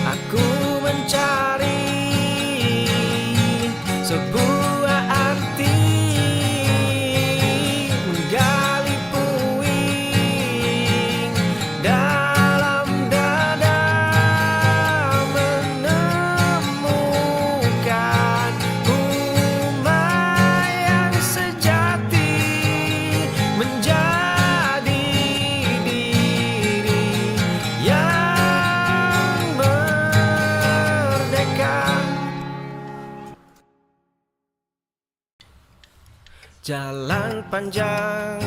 Aku mencari sebuah arti, menggali puing dalam dada, menemukan rumah yang sejati, menjadi diri yang merdeka. Jalan panjang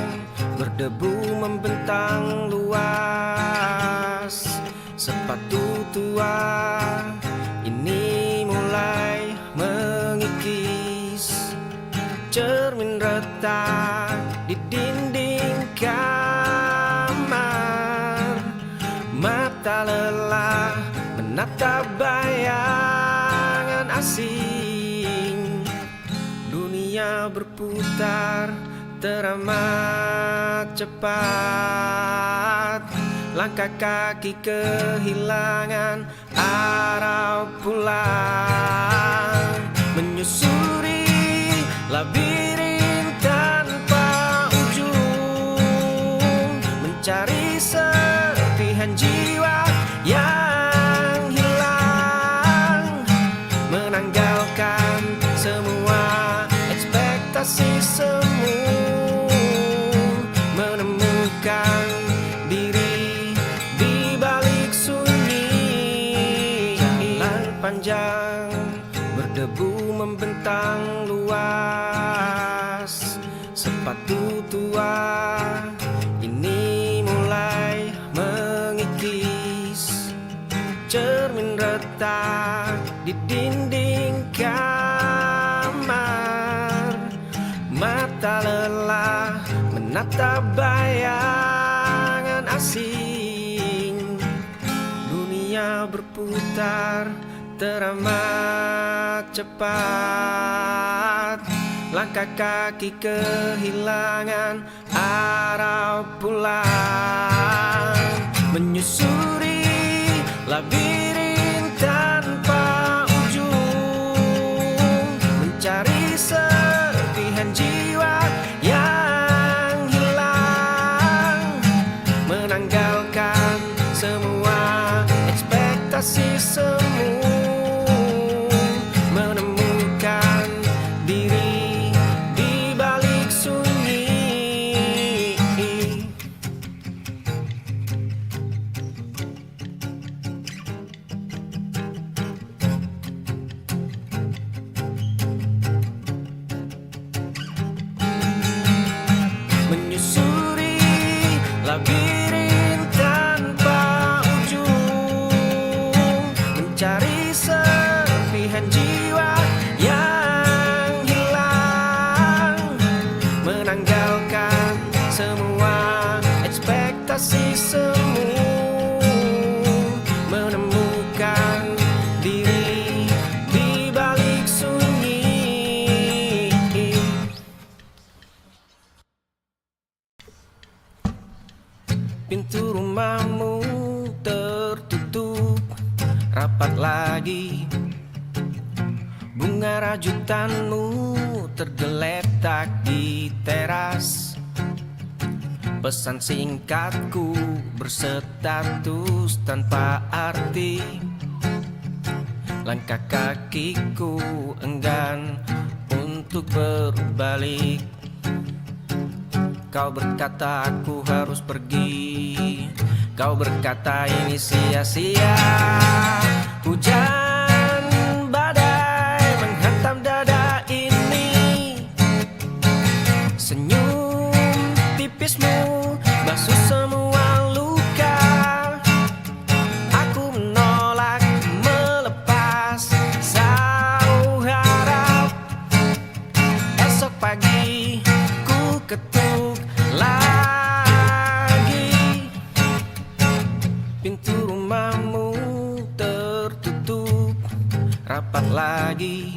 berdebu membentang luas, sepatu tua ini mulai mengikis. Cermin retak di dinding kamar, mata lelah menatap bayangan asing. Dunia berputar teramat cepat, langkah kaki kehilangan arah pulang, menyusuri labirin tanpa ujung, mencari serpihan jiwa yang hilang, menanggalkan semua ekspektasi semu, menemukan diri di balik sunyi. Jalan panjang berdebu membentang luas, sepatu tua ini mulai mengikis, cermin retak di dinding kamar, mata lelah menatap bayangan asing. Dunia berputar teramat cepat, langkah kaki kehilangan arah pulang, menyusuri labirin tanpa ujung, mencari serpihan jiwa yang hilang, menanggalkan semua ekspektasi semu, menemukan diri di balik sunyi. Menyusuri labirin tanpa ujung, mencari serpihan jiwa yang hilang, menanggalkan semua ekspektasi semu, menemukan diri di balik sunyi. Pintu rumahmu tertutup rapat lagi, bunga rajutanmu tergeletak di teras, pesan singkatku berstatus tanpa arti, langkah kakiku enggan untuk berbalik. Kau berkata aku harus pergi, kau berkata ini sia-sia. Hujan badai menghantam dada ini, senyum tipismu basuh semua luka. Aku menolak melepas sauh harap, esok pagi ku ketuk lagi. Pintu rumahmu tertutup rapat lagi,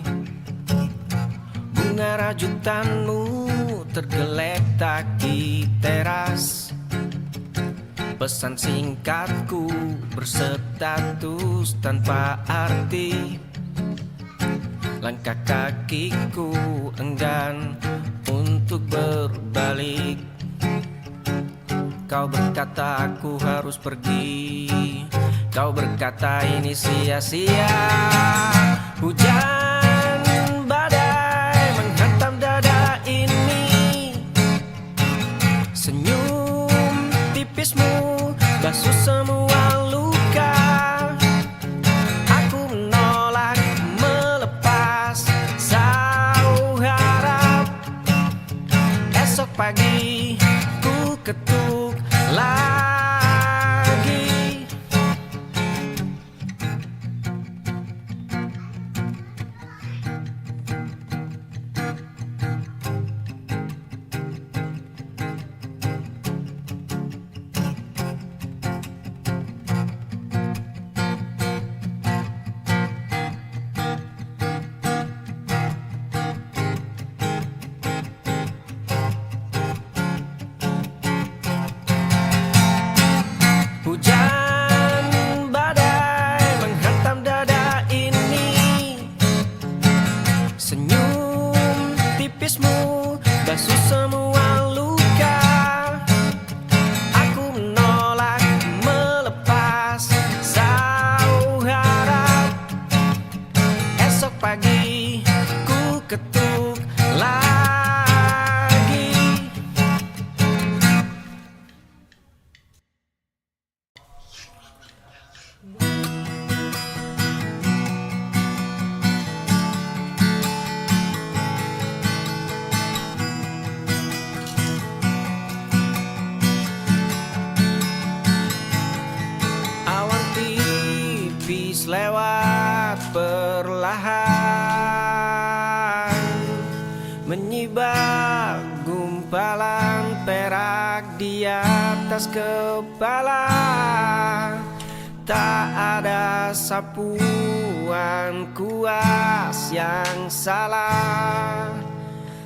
bunga rajutanmu tergeletak di teras, pesan singkatku berstatus tanpa arti, langkah kakiku enggan untuk berbalik. Kau berkata aku harus pergi, kau berkata ini sia-sia. Hujan badai menghantam dada ini, senyum tipismu basuh semua luka. Aku menolak melepas sauh harap, esok pagi ku ketuk lagi. basuh semua luka. Aku menolak melepas, selalu harap esok pagi ku ketuk lagi. Awan tipis lewat perlahan, menyibak gumpalan perak di atas kepala. Tak ada sapuan kuas yang salah,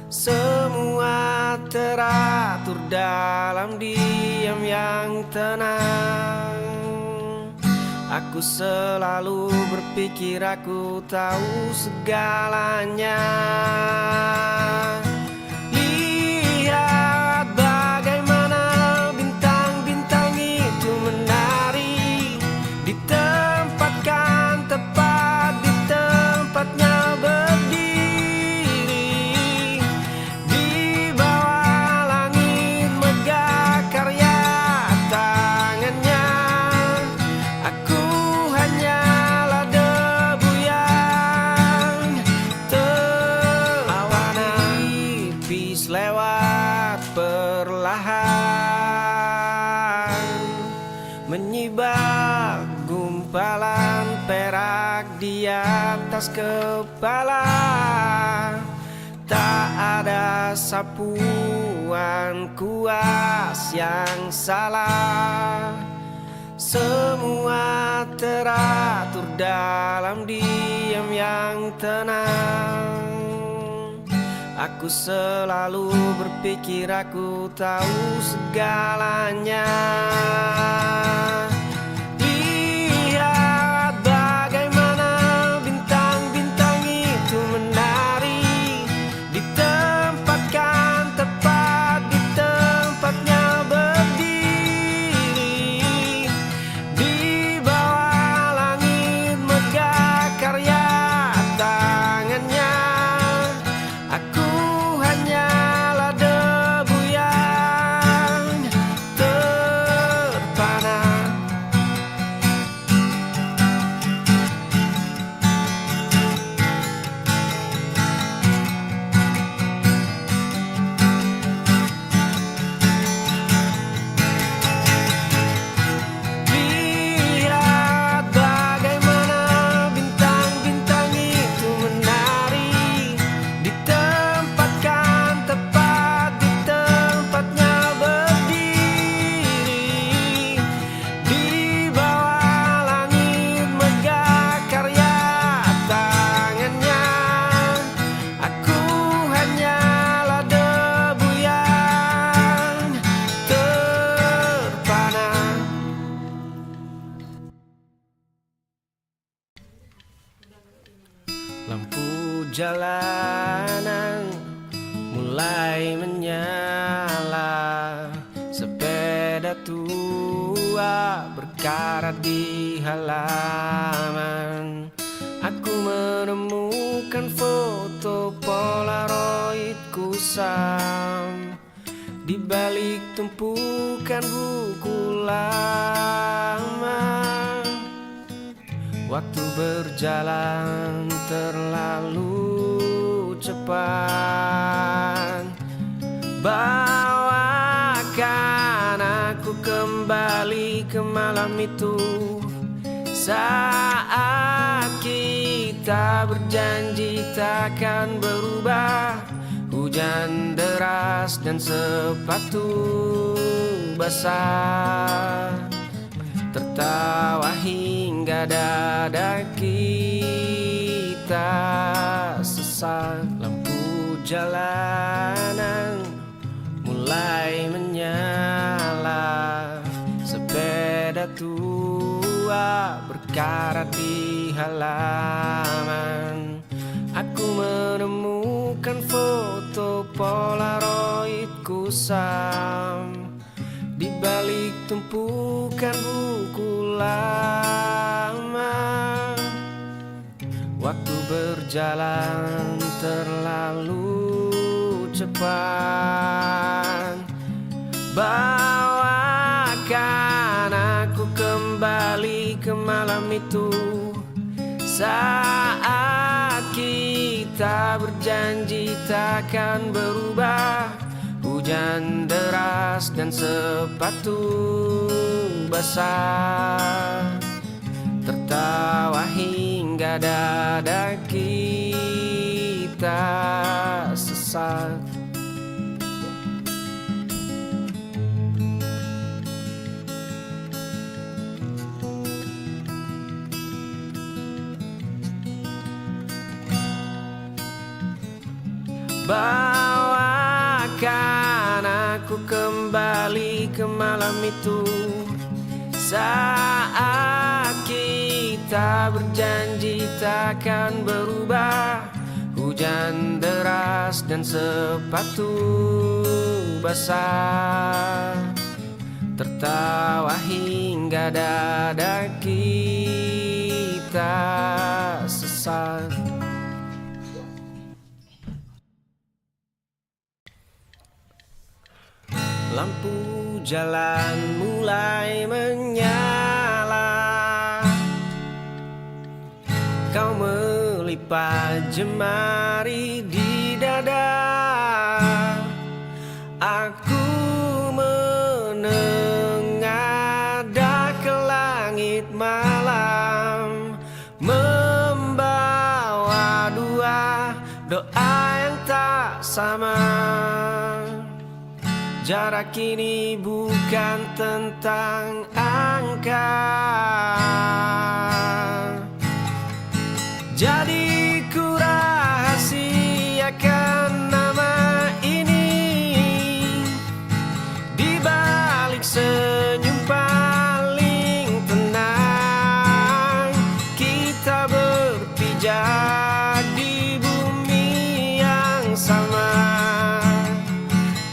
semua teratur dalam diam yang tenang. Aku selalu berpikir aku tahu segalanya. Lihat bagaimana bintang-bintang itu menari, ditempatkan tepat di tempatnya berdiri. Di bawah langit megah karya tangannya. Aku hanyalah debu yang terwarna. Tipis lewat perlahan, menyibak gumpalan perak di atas kepala. Tak ada sapuan kuas yang salah, semua teratur dalam diam yang tenang. Aku selalu berpikir aku tahu segalanya. Lihat bagaimana bintang-bintang itu menari, ditempatkan tepat di tempatnya berdiri. Di bawah langit megah karya tangannya. Aku hanyalah debu yang terpana. Lihat bagaimana bintang-bintang itu menari, ditempatkan tepat di tempatnya berdiri. Di bawah langit megah karya tangannya. Aku hanyalah debu yang terpana. Lampu jalanan mulai menyala, sepeda tua berkarat di halaman. Aku menemukan foto polaroid kusam di balik tumpukan buku lama. Waktu berjalan terlalu cepat, bawakan aku kembali ke malam itu, saat kita berjanji takkan berubah. Hujan deras dan sepatu basah, tertawa hingga dada kita sesak. Lampu jalanan mulai menyala, sepeda tua berkarat di halaman. Aku menemukan foto polaroid kusam di balik tumpukan buku lama. Waktu berjalan terlalu cepat. Bawakan aku kembali ke malam itu, saat kita berjanji takkan berubah. Hujan deras dan sepatu basah, tertawa hingga dada kita sesak. Bawakan aku kembali ke malam itu, saat kita berjanji takkan berubah. Hujan deras dan sepatu basah, tertawa hingga dada kita sesak. Lampu jalan mulai menyala. Kau melipat jemari di dada. Aku menengadah ke langit malam, membawa dua doa yang tak sama. Jarak ini bukan tentang angka. Jadi ku rahasiakan nama ini, di balik senyum paling tenang. Kita berpijak di bumi yang sama,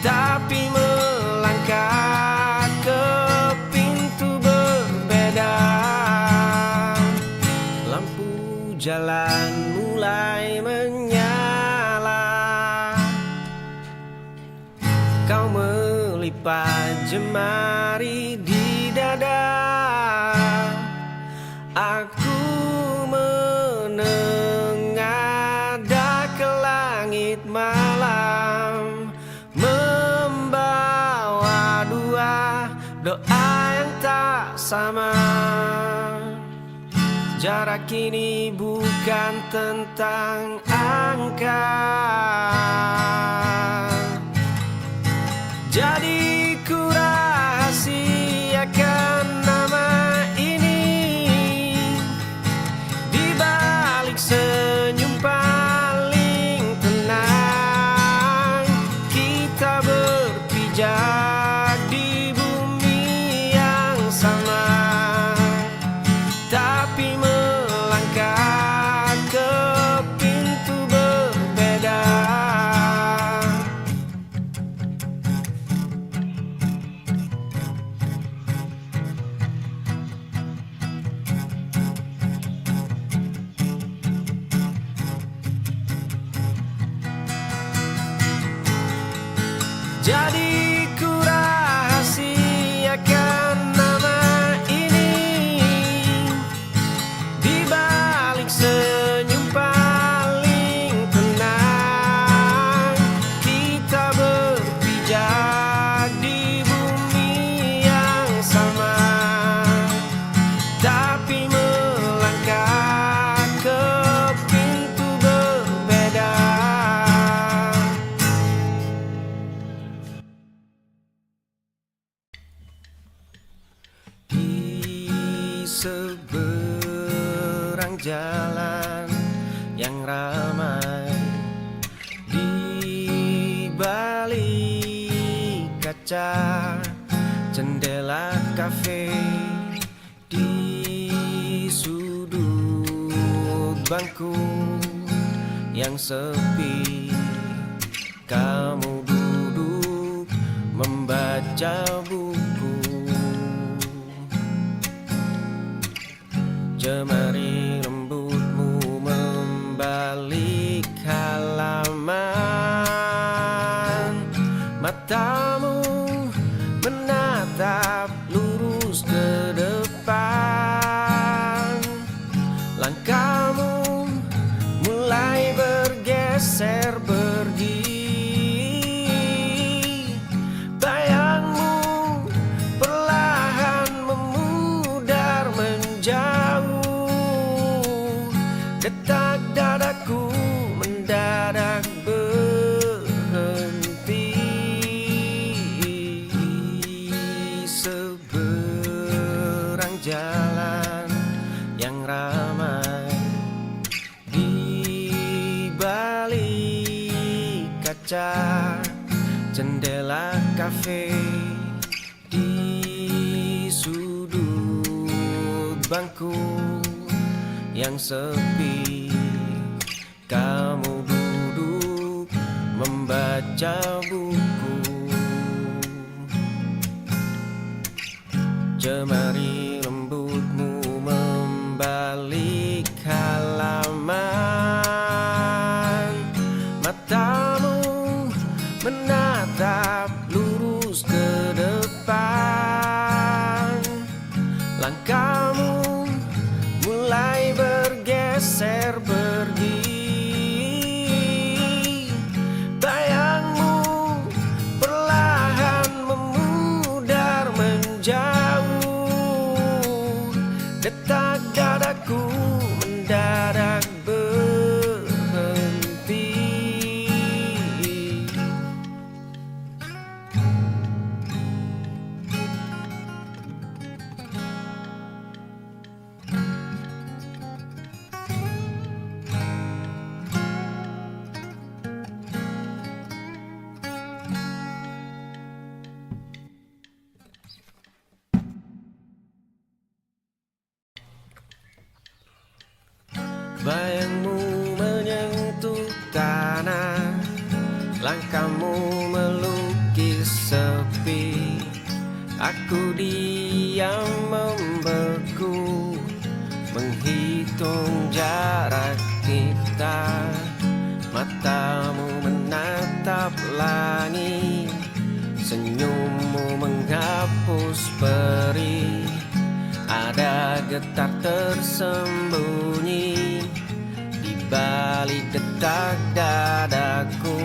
tapi melangkah ke pintu berbeda. Lampu jalan mulai menyala. Kau melipat jemari di dada. Aku menengadah ke langit malam, membawa dua doa yang tak sama. Jarak ini bukan tentang angka. Jadi ku rahasiakan nama ini, di balik senyum paling tenang. Kita berpijak di bumi yang sama, tapi melangkah ke pintu berbeda. Jadi ku rahasiakan nama ini, di balik senyum paling tenang. Kita berpijak di bumi yang sama, tapi melangkah ke pintu berbeda. Di seberang jalan yang ramai, di balik kaca jendela kafe, di sudut bangku yang sepi, kamu duduk membaca buku. Jemari rambutmu membalik halaman, matamu menatap lurus ke depan. Langkahmu mulai bergeser pergi, bayangmu perlahan memudar menjauh. Detak dadaku mendadak berhenti. Seberang jalan yang ramai, di balik kaca jendela kafe, di sudut bangku yang sepi, kamu duduk membaca buku. Jemari rambutmu membalik halaman, matamu menatap lurus ke depan. Langkahmu mulai bergeser pergi, bayangmu perlahan memudar menjauh. Detak dadaku mendadak berhenti. Bayangmu menyentuh tanah, langkahmu melukis sepi. Aku diam membeku, menghitung jarak kita. Matamu menatap langit, senyummu menghapus perih. Ada getar tersembunyi di balik detak dadaku.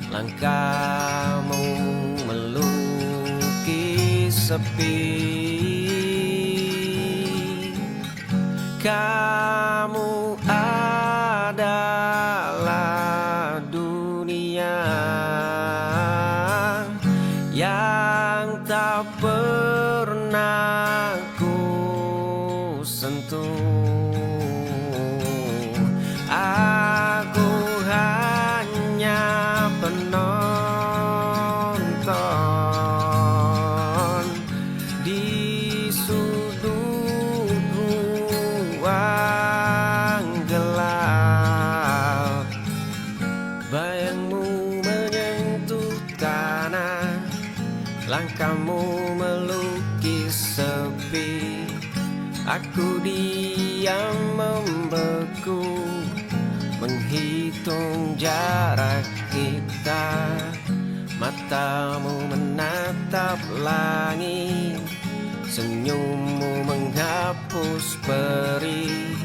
Langkahmu melukis sepi. Kamu adalah dunia yang tak pernah sentuh. Aku hanya penonton di sudut ruang gelap. Bayangmu menyentuh tanah, langkahmu melukis sepi. Aku diam membeku, menghitung jarak kita. Matamu menatap langit, senyummu menghapus perih.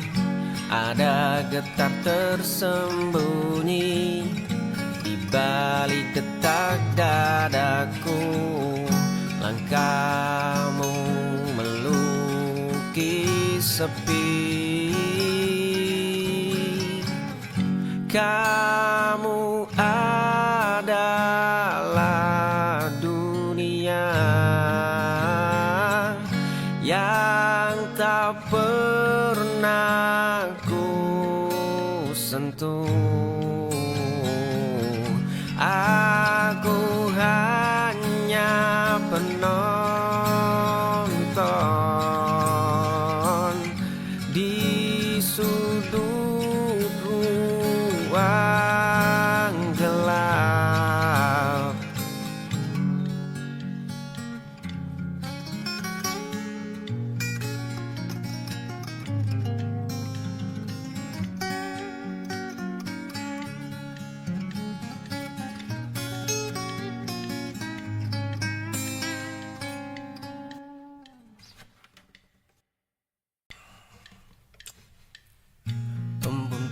Ada getar tersembunyi di balik detak dadaku. Langkahmu melukis sepi. Kamu adalah dunia yang tak pernah ku sentuh. Aku hanya penonton di sudut ruang gelap.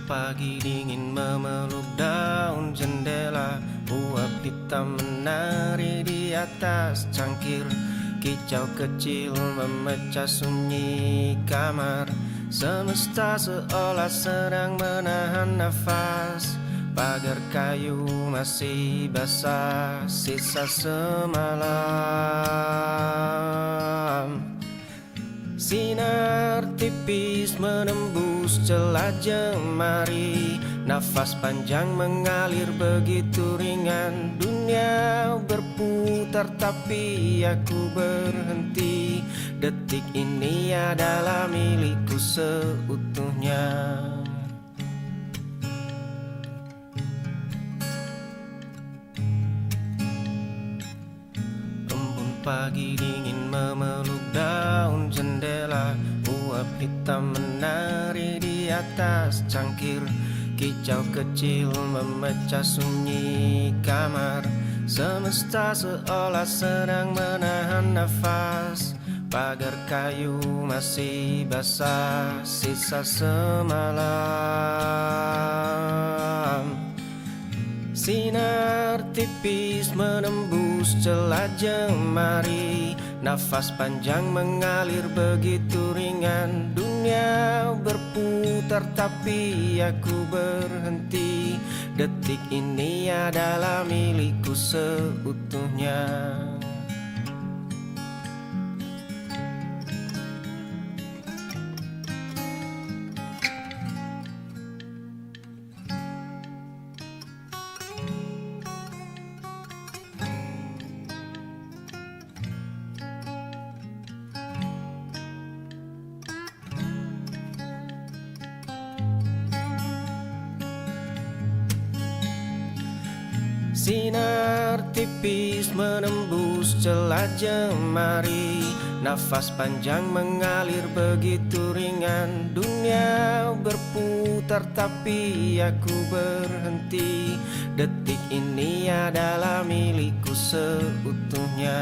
Pagi dingin memeluk daun jendela, uap hitam menari di atas cangkir. Kicau kecil memecah sunyi kamar, semesta seolah sedang menahan nafas. Pagar kayu masih basah sisa semalam. Sinar tipis menembus celah jemari, nafas panjang mengalir begitu ringan. Dunia berputar tapi aku berhenti. Detik ini adalah milikku seutuhnya. Pagi dingin memeluk daun jendela, uap hitam menari di atas cangkir. Kicau kecil memecah sunyi kamar, semesta seolah sedang menahan nafas. Pagar kayu masih basah sisa semalam. Sinar tipis menembus celah jemari, nafas panjang mengalir begitu ringan. Dunia berputar tapi aku berhenti. Detik ini adalah milikku seutuhnya. Sinar tipis menembus celah jemari, nafas panjang mengalir begitu ringan. Dunia berputar tapi aku berhenti. Detik ini adalah milikku seutuhnya.